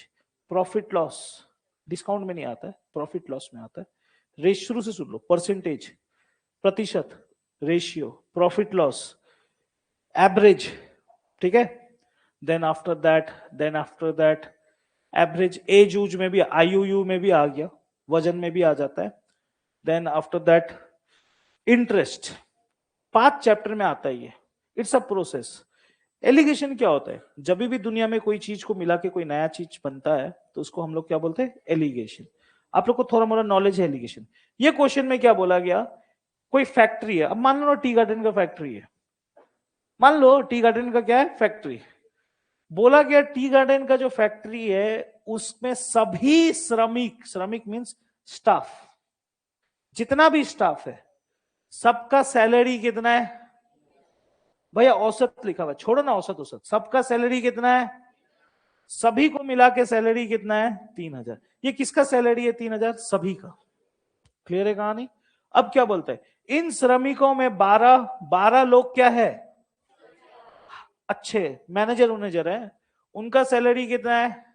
profit loss, discount में नहीं आता है, प्रॉफिट लॉस में आता है। रेश शुरू से सुन लो, परसेंटेज, प्रतिशत, रेशियो, प्रॉफिट लॉस, एवरेज, ठीक है। Then after that average, age use में भी, आयु में भी आ गया, वजन में भी आ जाता है। Then after that interest, 5 chapter में आता है ये। It's a process. एलिगेशन क्या होता है? जब भी दुनिया में कोई चीज को मिला के कोई नया चीज बनता है तो उसको हम लोग क्या बोलते हैं? एलिगेशन। आप लोग को थोड़ा मोड़ा नॉलेज है एलिगेशन। ये क्वेश्चन में क्या बोला गया? कोई फैक्ट्री है, अब मान लो टी गार्डन का फैक्ट्री है, मान लो टी गार्डन का क्या है? फैक्ट्री। बोला गया टी गार्डन का जो फैक्ट्री है उसमें सभी श्रमिक, श्रमिक मीन्स स्टाफ, जितना भी स्टाफ है सबका सैलरी कितना है? भैया औसत लिखा हुआ, छोड़ो ना औसत औसत, सबका सैलरी कितना है? सभी को मिला के सैलरी कितना है? 3,000। ये किसका सैलरी है 3,000? सभी का। क्लियर है कहानी? अब क्या बोलते हैं? इन श्रमिकों में 12 लोग क्या है? अच्छे मैनेजर उनेजर है, उनका सैलरी कितना है?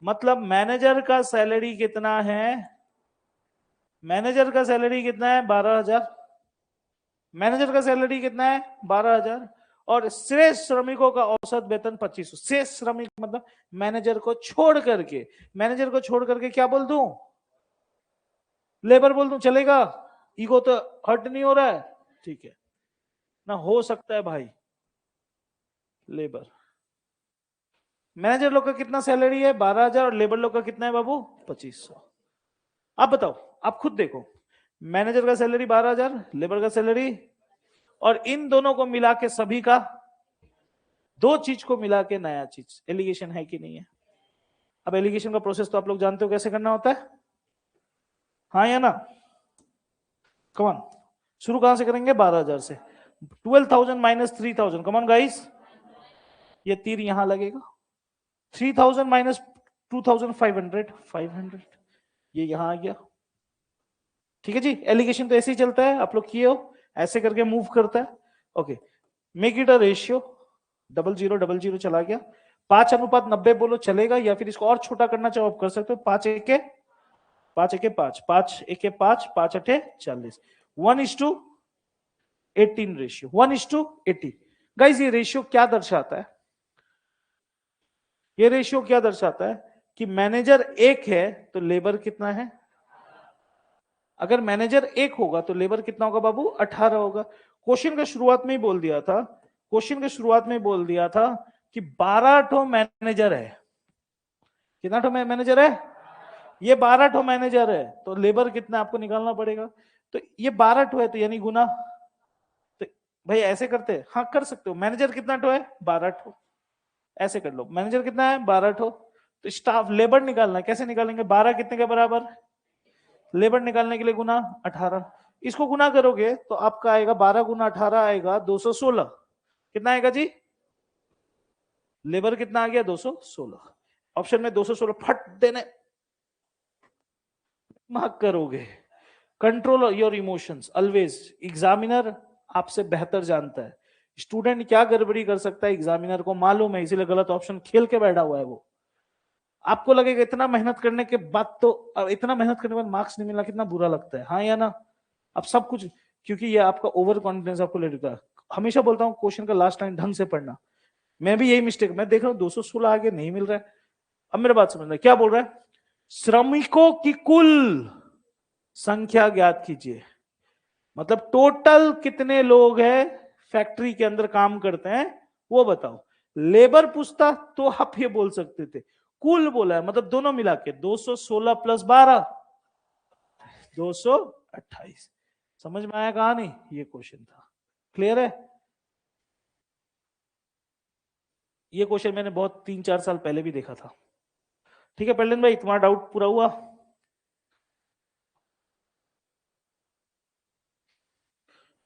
मतलब मैनेजर का सैलरी कितना है? मैनेजर का सैलरी कितना है? 12,000। मैनेजर का सैलरी कितना है? 12,000। और श्रेष्ठ श्रमिकों का औसत वेतन 2,500। श्रेष्ठ श्रमिक मतलब मैनेजर को छोड़ करके, मैनेजर को छोड़ करके क्या बोल दूं? लेबर बोल दूं, चलेगा? ईगो तो हर्ट नहीं हो रहा है? ठीक है ना, हो सकता है भाई। लेबर, मैनेजर लोग का कितना सैलरी है? 12,000। और लेबर लोग का कितना है बाबू? 2,500। आप बताओ, आप खुद देखो, मैनेजर का सैलरी 12,000, लेबर का सैलरी, और इन दोनों को मिला के सभी का, दो चीज को मिला के नया चीज। एलिगेशन है कि नहीं है? अब एलिगेशन का प्रोसेस तो आप लोग जानते हो कैसे करना होता है, हाँ या ना? कमान, शुरू कहां से करेंगे? 12,000 से। 12,000 माइनस 3,000, कमान गाइस, ये तीर यहां लगेगा। 3,000 माइनस 2,500, 500, ये यहां आ गया। ठीक है जी, एलिगेशन तो ऐसे ही चलता है, आप लोग किए हो, ऐसे करके मूव करता है। Okay, make it a ratio. 0000 चला गया। 5:90 बोलो, चलेगा? या फिर इसको और छोटा करना चाहो आप कर सकते हो। 5 एके 5 एके 5, 5 एके 5, 5 अठे 40, 1:18 रेशियो, 1:80। गाइस ये रेशियो क्या दर्शाता है? ये रेशियो क्या दर्शाता है कि मैनेजर एक है तो लेबर कितना है? अगर मैनेजर एक होगा तो लेबर कितना होगा बाबू? 18 होगा। क्वेश्चन का शुरुआत में ही बोल दिया था, क्वेश्चन के शुरुआत में बोल दिया था कि 12 ठो मैनेजर है। कितना ठो मैनेजर है? ये 12 ठो मैनेजर है तो लेबर कितना आपको निकालना पड़ेगा। तो ये 12 ठो है तो यानी गुना। तो भाई ऐसे करते हैं, हाँ कर सकते हो। मैनेजर कितना ठो है? 12 ठो। ऐसे कर लो, मैनेजर कितना है? 12 ठो। तो स्टाफ लेबर निकालना है, कैसे निकालेंगे? 12 कितने के बराबर? लेबर निकालने के लिए गुना 18। इसको गुना करोगे तो आपका आएगा 12 गुना 18 आएगा 216। कितना आएगा जी? लेबर कितना आ गया? 216। ऑप्शन में 216 फट देने मार्क करोगे। Control your emotions always. Examiner आपसे बेहतर जानता है स्टूडेंट क्या गड़बड़ी कर सकता है, एग्जामिनर को मालूम है, इसीलिए गलत ऑप्शन खेल के बैठा हुआ है वो। आपको लगेगा इतना मेहनत करने के बाद तो, इतना मेहनत करने के बाद मार्क्स नहीं मिलना कितना बुरा लगता है, हाँ या ना? अब सब कुछ, क्योंकि ये आपका ओवर कॉन्फिडेंस आपको ले देता है। हमेशा बोलता हूँ क्वेश्चन का लास्ट लाइन ढंग से पढ़ना। मैं भी यही मिस्टेक, मैं देख रहा हूँ 216 आगे नहीं मिल रहा है। अब मेरे बात समझना, क्या बोल रहा है? श्रमिकों की कुल संख्या ज्ञात कीजिए। मतलब टोटल कितने लोग हैं फैक्ट्री के अंदर काम करते हैं वो बताओ। लेबर पूछता तो आप ये बोल सकते थे, कुल बोला है मतलब दोनों मिला के 216 प्लस 12, 228। समझ में आया कहानी? ये क्वेश्चन था। क्लियर है? ये क्वेश्चन मैंने बहुत 3-4 साल पहले भी देखा था। ठीक है प्रहलाद भाई, तुम्हारा डाउट पूरा हुआ?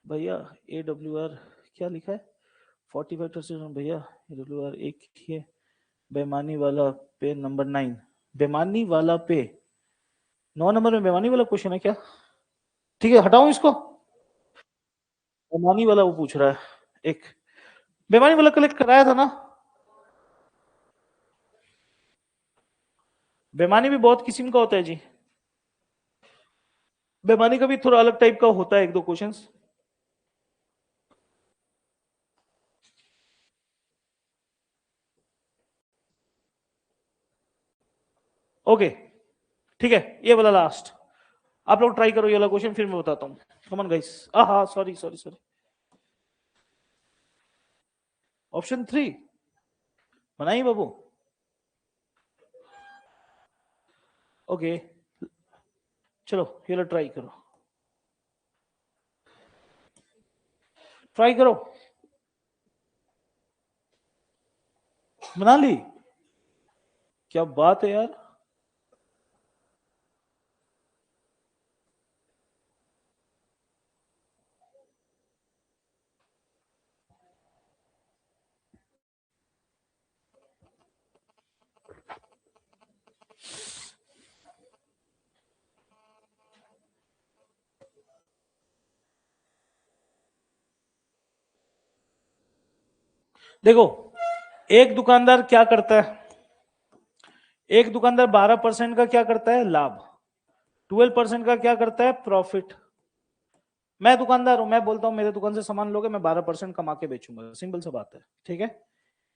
भैया AWR क्या लिखा है? 45% भैया AWR एक ही है। बेमानी वाला पे नंबर 9, बेमानी वाला पे 9 नंबर में बेमानी वाला क्वेश्चन है क्या? ठीक है हटाऊं इसको। बेमानी वाला वो पूछ रहा है, एक बेमानी वाला कलेक्ट कराया था ना। बेमानी भी बहुत किस्म का होता है जी। बेमानी का भी थोड़ा अलग टाइप का होता है, एक दो क्वेश्चंस। ओके ठीक है, ये वाला लास्ट। आप लोग ट्राई करो ये वाला क्वेश्चन, फिर मैं बताता हूँ। Come on guys. हाँ सॉरी सॉरी सॉरी, ऑप्शन 3 बनाइए बाबू। ओके चलो ये लो, ट्राई करो, ट्राई करो। बना ली? क्या बात है यार। देखो, एक दुकानदार क्या करता है, एक दुकानदार 12% का क्या करता है, लाभ, 12% का क्या करता है, प्रॉफिट। मैं दुकानदार हूं, मैं बोलता हूं मेरे दुकान से सामान लोगे, मैं 12% कमा के बेचूंगा, सिंपल सा बात है, ठीक है।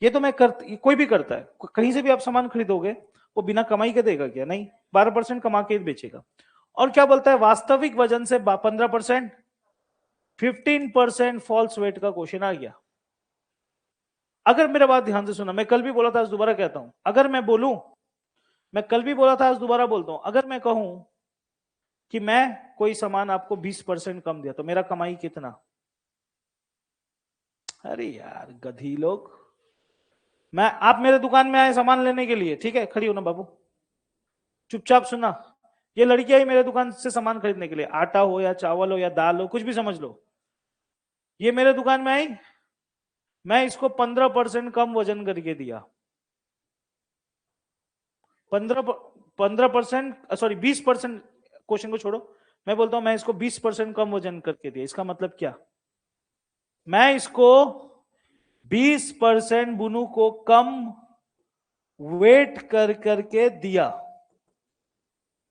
ये तो मैं कोई भी करता है, कहीं से भी आप सामान खरीदोगे, वो बिना कमाई के देगा क्या, नहीं, 12% कमा के बेचेगा। और क्या बोलता है, वास्तविक वजन से 15%, 15% फॉल्स वेट का क्वेश्चन आ गया। अगर मेरा बात ध्यान से सुना, मैं कल भी बोला था, आज दोबारा कहता हूं, अगर मैं बोलूं, मैं कल भी बोला था, आज दोबारा बोलता हूं, अगर मैं कहूं कि मैं कोई सामान आपको 20% कम दिया, तो मेरा कमाई कितना। अरे यार गधी लोग, मैं, आप मेरे दुकान में आए सामान लेने के लिए, ठीक है, खड़ी हो ना बाबू, चुपचाप सुना। ये लड़की आई मेरे दुकान से सामान खरीदने के लिए, आटा हो या चावल हो या दाल हो, कुछ भी समझ लो, ये मेरे दुकान में आई, मैं इसको 15% कम वजन करके दिया, 15% सॉरी 20%, क्वेश्चन को छोड़ो, मैं बोलता हूं मैं इसको 20% कम वजन करके दिया, इसका मतलब क्या, मैं इसको 20% बुनू को कम वेट कर करके दिया।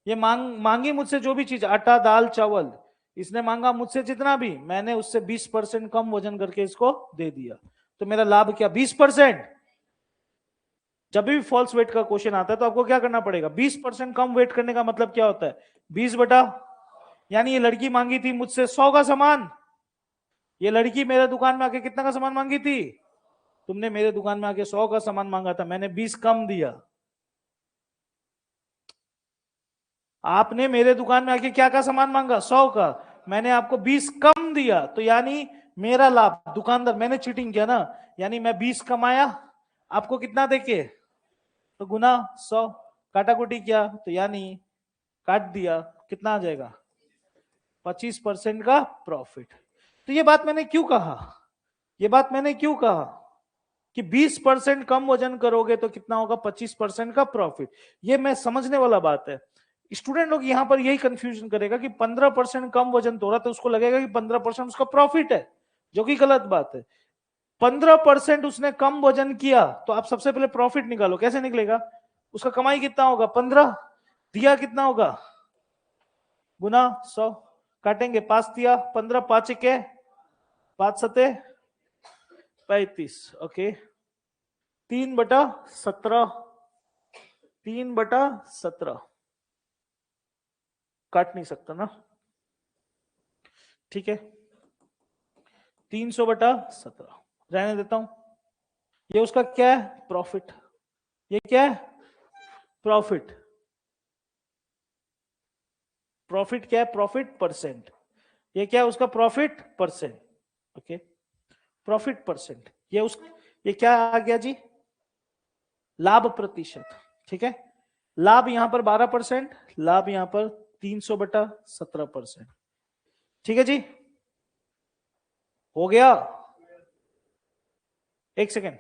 ये मांगी मुझसे जो भी चीज, आटा दाल चावल, इसने मांगा मुझसे जितना भी, मैंने उससे 20% कम वजन करके इसको दे दिया, तो मेरा लाभ क्या, 20%। जब भी फॉल्स वेट का क्वेश्चन आता है तो आपको क्या करना पड़ेगा, 20% कम वेट करने का मतलब क्या होता है, 20 बटा, यानी ये लड़की मांगी थी मुझसे 100 का सामान, ये लड़की मेरे दुकान में आके कितना का सामान मांगी थी, तुमने मेरे दुकान में आके 100 का सामान मांगा था, मैंने 20 कम दिया। आपने मेरे दुकान में आके क्या का सामान मांगा, 100 का, मैंने आपको 20 कम दिया, तो यानी मेरा लाभ, दुकानदार, मैंने चीटिंग किया ना, यानी मैं 20 कमाया, आपको कितना देके, तो गुना 100, काटाकुटी किया तो यानी काट दिया, कितना आ जाएगा, 25% का प्रॉफिट। तो ये बात मैंने क्यों कहा, ये बात मैंने क्यों कहा कि 20% कम वजन करोगे तो कितना होगा, 25% का प्रॉफिट। ये मैं समझने वाला बात है। स्टूडेंट लोग यहां पर यही कंफ्यूजन करेगा कि 15% कम वजन तोड़ा तो उसको लगेगा कि 15% उसका प्रॉफिट है, जो कि गलत बात है। 15% उसने कम वजन किया तो आप सबसे पहले प्रॉफिट निकालो, कैसे निकलेगा, उसका कमाई कितना होगा, 15, दिया कितना होगा, गुना 100, काटेंगे, 5 दिया 15, 5 के 5 सते 35, ओके, 3/17, 3/17, काट नहीं सकता ना, ठीक है, 300/17 रहने देता हूं, ये उसका क्या है, प्रॉफिट, ये क्या है, प्रॉफिट, प्रॉफिट क्या है, प्रॉफिट परसेंट, ये क्या है उसका profit percent, okay, profit percent, ये क्या आ गया जी, लाभ प्रतिशत, ठीक है, लाभ यहां पर 12%, लाभ यहां पर 300/17%, ठीक है जी, हो गया, एक सेकेंड,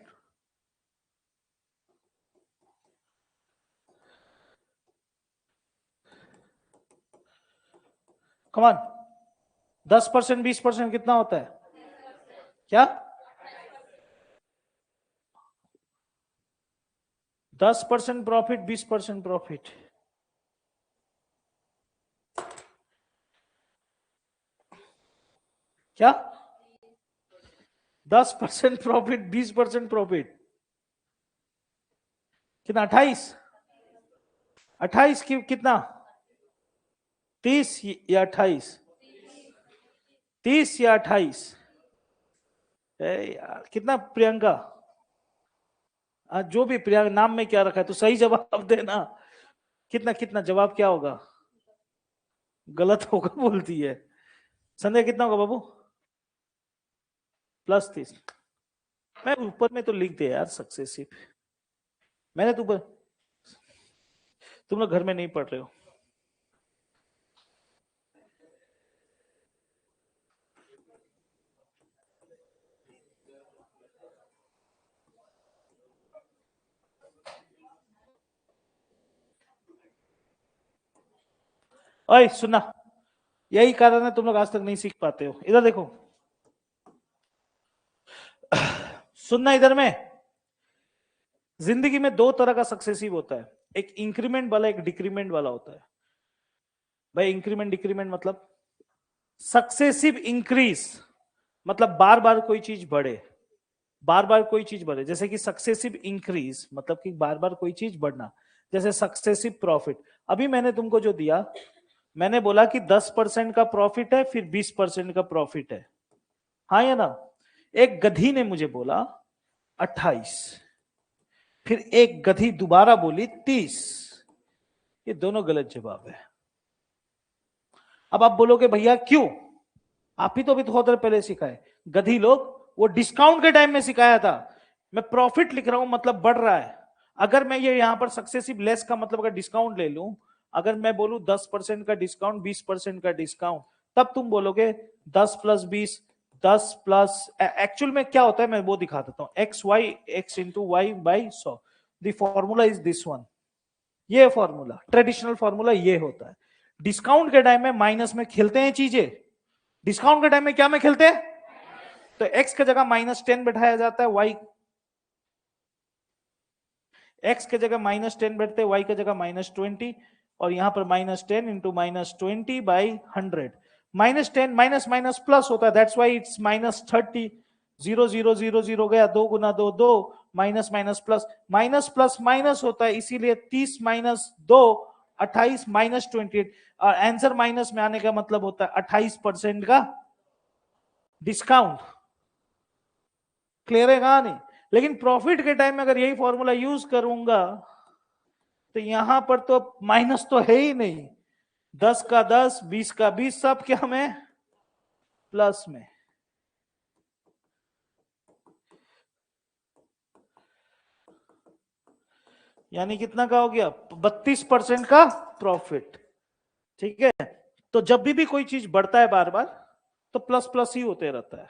कमान, 10%, 20% कितना होता है, क्या, 10% प्रॉफिट, 20% प्रॉफिट, क्या, 10% प्रॉफिट, 20% प्रॉफिट, कितना, 28, 28 की कितना, 30 या 28? 30 या 28? यार कितना प्रियंका? जो भी प्रियंका नाम में क्या रखा है तो सही जवाब देना। कितना कितना जवाब क्या होगा? गलत होगा बोलती है। संदेह कितना होगा बाबू? +30। मैं ऊपर में तो लिख दे यार सक्सेसिव। मैंने तो ऊपर, तुम लोग घर में नहीं पढ़ रहे हो। ओए सुनना, यही कारण है तुम लोग आज तक नहीं सीख पाते हो। इधर देखो, सुनना इधर में। जिंदगी में दो तरह का सक्सेसिव होता है, एक इंक्रीमेंट वाला, एक डिक्रीमेंट वाला होता है। भाई इंक्रीमेंट डिक्रीमेंट मतलब सक्सेसिव इंक्रीज मतलब बार बार कोई चीज बढ़े, बार बार कोई चीज बढ़े। जैसे कि सक्सेसिव इंक्रीज मतलब कि बार बार कोई चीज बढ़ना। जैसे सक्सेसिव प्रॉफिट, अभी मैंने तुमको जो दिया, मैंने बोला कि 10% का प्रॉफिट है, फिर 20% का प्रॉफिट है, हाँ या ना? एक गधी ने मुझे बोला 28, फिर एक गधी दोबारा बोली 30। ये दोनों गलत जवाब है। अब आप बोलोगे भैया क्यों? आप ही तो अभी थोड़ी देर पहले सिखाए। गधी लोग वो डिस्काउंट के टाइम में सिखाया था। मैं प्रॉफिट लिख रहा हूं मतलब बढ़ रहा है। अगर मैं ये यहां पर सक्सेसिव लेस का मतलब अगर डिस्काउंट ले लूं, अगर मैं बोलूं 10% का डिस्काउंट, 20% का डिस्काउंट, तब तुम बोलोगे 10 + 20, 10 प्लस एक्चुअल में क्या होता है मैं वो दिखा देता हूं। X y, x into y by 100। The formula is this one. ये फॉर्मूला, ट्रेडिशनल फॉर्मूला ये होता है। डिस्काउंट के टाइम में माइनस में खेलते हैं चीजें। डिस्काउंट के टाइम में क्या में खेलते हैं? तो x की जगह -10 बैठाया जाता है, y x की जगह -10 बैठते हैं, y की जगह -20, और यहां पर -10 इंटू -20/100। -10 माइनस माइनस प्लस होता है, दैट्स वाई इट्स -30। 0 0 0 0 गया, 2 गुना 2 2, minus minus plus, minus plus minus होता है, इसीलिए 30 - 2 28 -28। और आंसर माइनस में आने का मतलब होता है 28% का डिस्काउंट। क्लियर है कहां नहीं? लेकिन प्रॉफिट के टाइम में अगर यही फॉर्मूला यूज करूंगा तो यहां पर तो माइनस तो है ही नहीं। 10 का 10, 20 का 20, सब क्या में? प्लस में। यानी कितना का हो गया? 32% का प्रॉफिट। ठीक है, तो जब भी कोई चीज बढ़ता है बार बार तो प्लस प्लस ही होते रहता है,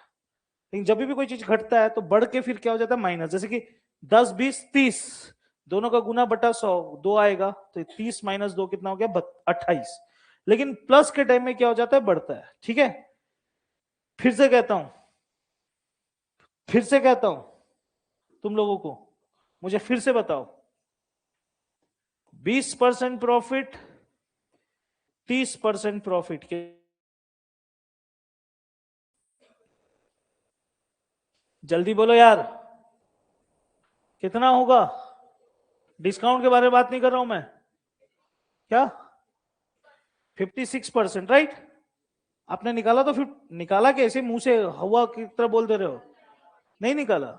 लेकिन जब भी कोई चीज घटता है तो बढ़ के फिर क्या हो जाता है? माइनस। जैसे कि 10 20 30, दोनों का गुना बटा 100, 2 आएगा, तो 30 - 2 कितना हो गया? 28। लेकिन प्लस के टाइम में क्या हो जाता है? बढ़ता है। ठीक है, फिर से कहता हूं, फिर से कहता हूं तुम लोगों को, मुझे फिर से बताओ, 20% प्रॉफिट, 30% प्रॉफिट के, जल्दी बोलो यार, कितना होगा? डिस्काउंट के बारे में बात नहीं कर रहा हूं मैं। क्या? 56%, राइट? आपने निकाला तो फिर निकाला कैसे? मुंह से हवा की तरह बोल दे रहे हो। नहीं निकाला।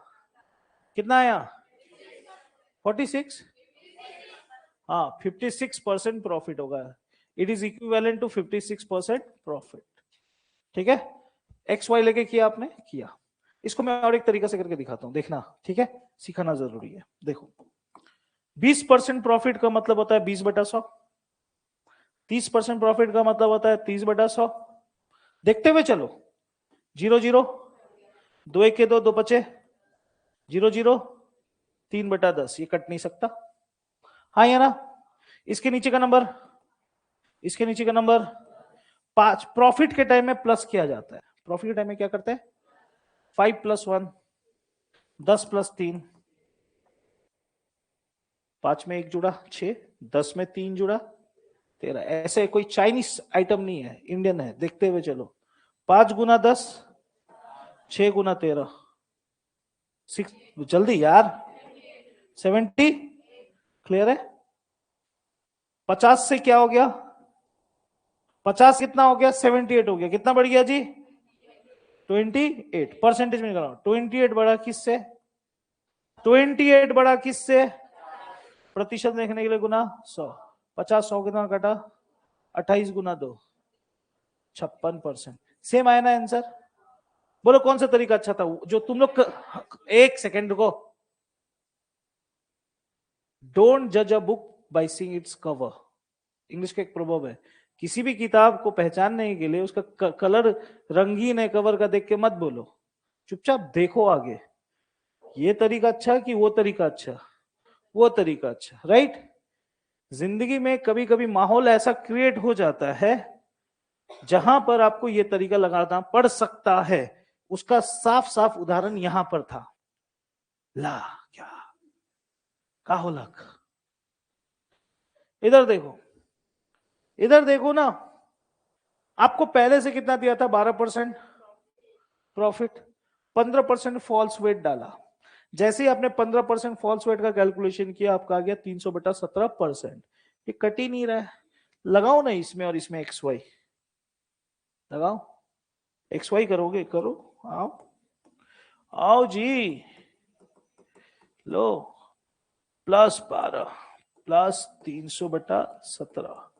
कितना आया? 46। हाँ, 56% प्रॉफिट होगा। It is equivalent to 56% profit. ठीक है, एक्स वाई लेके किया आपने, किया। इसको मैं और एक तरीके से करके दिखाता हूं, देखना। ठीक है, सिखाना जरूरी है। देखो, 20% प्रॉफिट का मतलब होता है 20/100। 30% प्रॉफिट का मतलब होता है 30/100। देखते हुए चलो, 0 0, 2 1 के 2, 2 बचे, 0 0, 3/10, ये कट नहीं सकता, हाँ या ना? इसके नीचे का नंबर, इसके नीचे का नंबर 5। प्रॉफिट के टाइम में प्लस किया जाता है। प्रॉफिट के टाइम में क्या करते हैं? 5 + 1, 10 + 3, 5 में 1 जुड़ा 6, 10 में 3 जुड़ा 13। ऐसे कोई चाइनीज आइटम नहीं है, इंडियन है। देखते हुए चलो, 5 × 10, 6 × 13, 6, जल्दी यार, 70। क्लियर है? 50 से क्या हो गया? 50 कितना हो गया, 78 हो गया, कितना बढ़ गया जी, 28। परसेंटेज में निकालो, 28 बड़ा किससे, 28 बड़ा किससे, प्रतिशत देखने के लिए गुना 100, 50 100 कितना कटा, 28 गुना 2, 56%। सेम आया ना आंसर। बोलो कौन सा तरीका अच्छा था जो तुम लोग एक सेकेंड रुको। डोंट जज a book by seeing its cover, English का एक प्रभाव है, किसी भी किताब को पहचानने के लिए उसका कलर रंगीन है कवर का देख के मत बोलो, चुपचाप देखो आगे, ये तरीका अच्छा कि वो तरीका अच्छा, वो तरीका अच्छा, राइट। जिंदगी में कभी कभी माहौल ऐसा क्रिएट हो जाता है जहां पर आपको ये तरीका लगाना पड़ सकता है, उसका साफ साफ उदाहरण यहां पर था। ला क्या काहो लक, इधर देखो, इधर देखो ना, आपको पहले से कितना दिया था, 12% प्रॉफिट, 15% फॉल्स वेट डाला, जैसे ही आपने 15% फॉल्स वेट का कैलकुलेशन किया आपका आ गया 300/17%। ये कट ही नहीं रहा है, लगाओ ना इसमें और इसमें एक्स वाई लगाओ, एक्स वाई करोगे, करो, आओ आओ जी, लो, +12 +300/17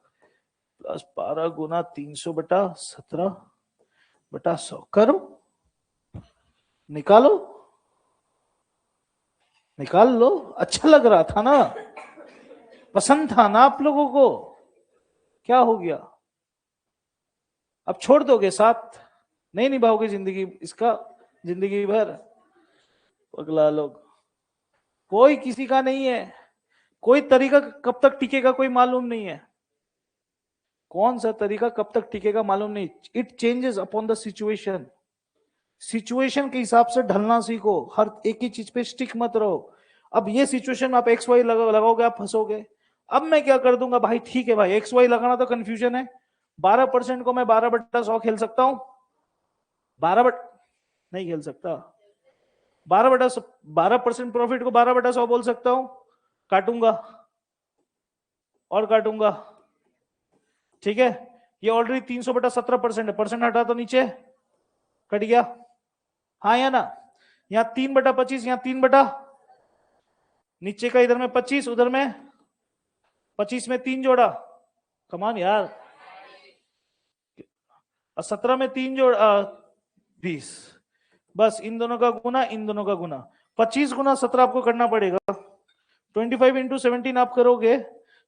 +12 गुना 300/17/100 करो, निकालो, निकाल लो, अच्छा लग रहा था ना, पसंद था ना आप लोगों को, क्या हो गया, अब छोड़ दोगे साथ, नहीं निभाओगे जिंदगी इसका, जिंदगी भर, पगला लोग, कोई किसी का नहीं है, कोई तरीका कब तक टिकेगा कोई मालूम नहीं है, कौन सा तरीका कब तक टिकेगा मालूम नहीं, it changes upon the situation, situation के हिसाब से ढलना सीखो, हर एक ही चीज पे स्टिक मत रहो। अब ये सिचुएशन आप एक्स वाई लगाओगे आप फंसोगे, अब मैं क्या कर दूंगा भाई, ठीक है भाई एक्स वाई लगाना तो कंफ्यूजन है, 12% को मैं 12/100 खेल सकता हूं, 12 नहीं खेल सकता, 12% प्रॉफिट को 12/100 बोल सकता हूं, काटूंगा और काटूंगा, ठीक है, ये ऑलरेडी 300/17% है, परसेंट हटा तो नीचे कट गया, हाँ या ना, यहां 3/25, यहां 3 नीचे का, इधर में 25 उधर में 25 में 3 जोड़ा, कमान यार, और 17 में 3 जोड़ा 20, बस इन दोनों का गुना, इन दोनों का गुना, 25 गुना 17 आपको करना पड़ेगा, 25 × 17 आप करोगे,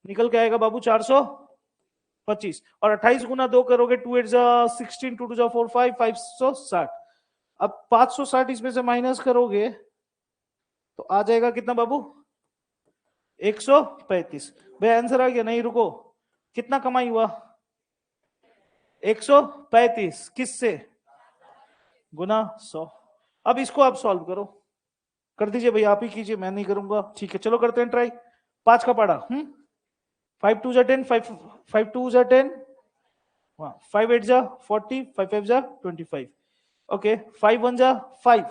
निकल के आएगा बाबू 425, और 28 गुना 2 करोगे, 2 8 16, 2 2 4 5 560, अब 560 इसमें से माइनस करोगे तो आ जाएगा कितना बाबू, 135। भाई आंसर आ गया, नहीं रुको, कितना कमाई हुआ, 135 किससे, गुना 100। अब इसको आप सॉल्व करो, कर दीजिए भाई, आप ही कीजिए, मैं नहीं करूंगा, ठीक है चलो करते हैं ट्राई, 5 का पढ़ा, 5 2 10, 5 2 10, 5 8 40, 5 5 25, ओके, 5 1 5,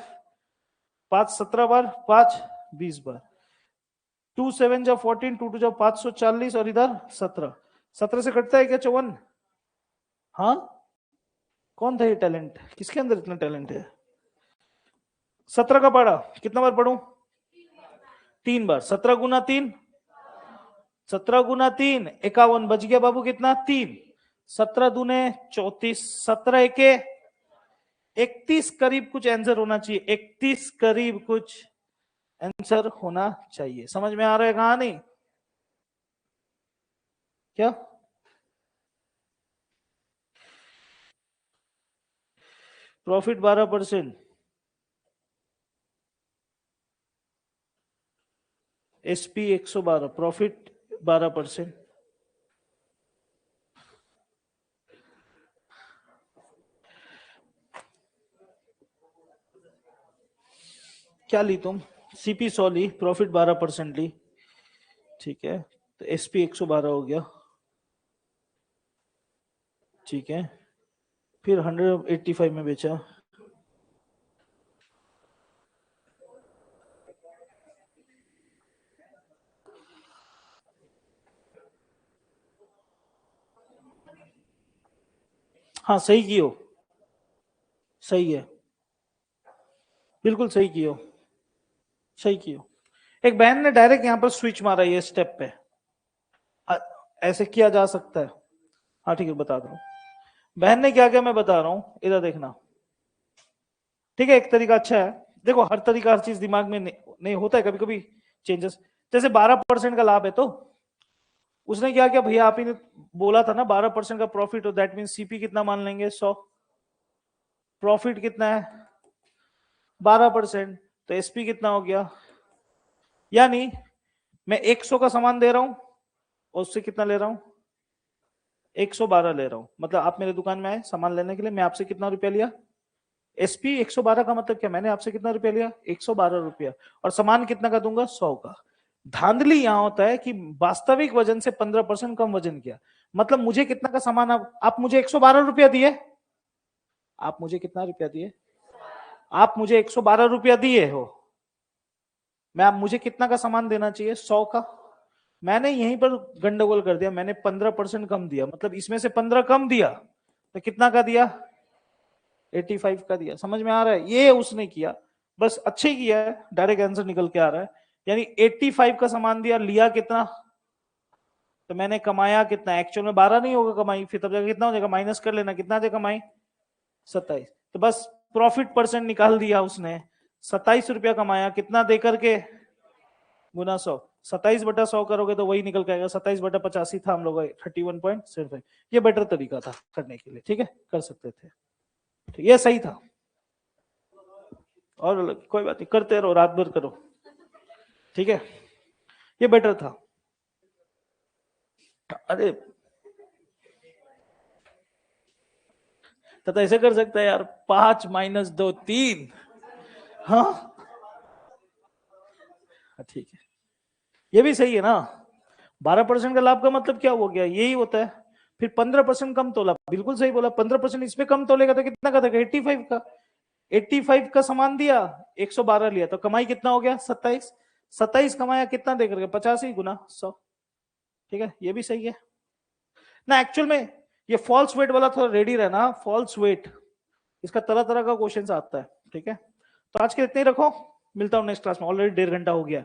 5 17 बार, 5 20 बार, 2 7 14, 2 2 540, और इधर 17, 17 से कटता है क्या 54, हाँ, कौन था ये टैलेंट, किसके अंदर इतना टैलेंट है, 17 का पढ़ा, कितना बार पढ़ू, 3 बार, 17 गुना 3, 17 गुना 3 51, बच गया बाबू कितना 3, 17 दूने 34, 17 एके 31 करीब कुछ आंसर होना चाहिए, 31 करीब कुछ आंसर होना चाहिए, समझ में आ रहा है कहानी क्या, प्रॉफिट 12%, एसपी 112, प्रॉफिट 12%, क्या ली तुम, सीपी 100 ली, प्रॉफिट 12% ली, ठीक है, तो एसपी 112 हो गया, ठीक है, फिर 185 में बेचा, हाँ सही कियो, सही है, बिल्कुल सही कियो, सही कियो। एक बहन ने डायरेक्ट यहाँ पर स्विच मारा ये स्टेप पे, ऐसे किया जा सकता है। हाँ ठीक है, बता दो बहन ने क्या किया, मैं बता रहा हूँ, इधर देखना। ठीक है, एक तरीका अच्छा है। देखो हर तरीका हर चीज दिमाग में नहीं होता है, कभी कभी चेंजेस। जैसे 12% का लाभ है, तो उसने क्या किया भैया, आप ही ने बोला था ना 12% का प्रॉफिट हो, दैट मीन सीपी कितना मान लेंगे 100, प्रॉफिट कितना है 12%, तो एसपी कितना हो गया, यानी मैं 100 का सामान दे रहा हूं और उससे कितना ले रहा हूं 112 ले रहा हूं। मतलब आप मेरे दुकान में आए सामान लेने के लिए, मैं आपसे कितना रुपया लिया, एसपी 112 का मतलब क्या, मैंने आपसे कितना रुपया लिया 112 रुपया, और सामान कितना का दूंगा 100 का। धांधली यहां होता है कि वास्तविक वजन से 15% कम वजन किया, मतलब मुझे कितना का सामान, आप मुझे 112 रुपया दिए, आप मुझे कितना रुपया दिए, आप मुझे 112 रुपया दिए हो, मैं आप मुझे कितना का सामान देना चाहिए 100 का। मैंने यहीं पर गंडगोल कर दिया, मैंने 15% कम दिया, मतलब इसमें से 15 कम दिया तो कितना का दिया 85 का दिया। समझ में आ रहा है, ये उसने किया, बस अच्छे किया है, डायरेक्ट आंसर निकल के आ रहा है। यानी 85 का सामान दिया, लिया कितना, तो मैंने कमाया कितना, एक्चुअल में 12 नहीं होगा कमाई, फिर तब जाकर कितना हो जाएगा, माइनस कर लेना, कितना दे कमाई 27, तो बस प्रॉफिट परसेंट निकाल दिया उसने, 27 रुपया कमाया, कितना दे करके गुना 100, 27/100 करोगे तो वही निकल के आएगा, 27/85 था हम लोग 31.75। ये बेटर तरीका था करने के लिए, ठीक है, कर सकते थे, ठीक, ये सही था। और कोई बात नहीं, करते रहो, रात भर करो, ठीक है, ये बेटर था। अरे तो ऐसे कर सकता है यार, 5 - 2 3, हाँ ठीक है, ये भी सही है ना। 12% का लाभ का मतलब क्या हो गया, यही होता है। फिर 15% कम तोला, बिल्कुल सही बोला, 15% इसमें कम तोलेगा तो कितना का देगा 85 का, 85 का सामान दिया 112 लिया, तो कमाई कितना हो गया 27, 27 कमाया कितना दे करके 85 गुना 100, ठीक है, ये भी सही है ना। एक्चुअल में ये फॉल्स वेट वाला थोड़ा रेडी रहना, फॉल्स वेट इसका तरह तरह का क्वेश्चन आता है, ठीक है। तो आज के इतने ही रखो, मिलता हूँ नेक्स्ट क्लास में, ऑलरेडी 1.5 घंटा हो गया।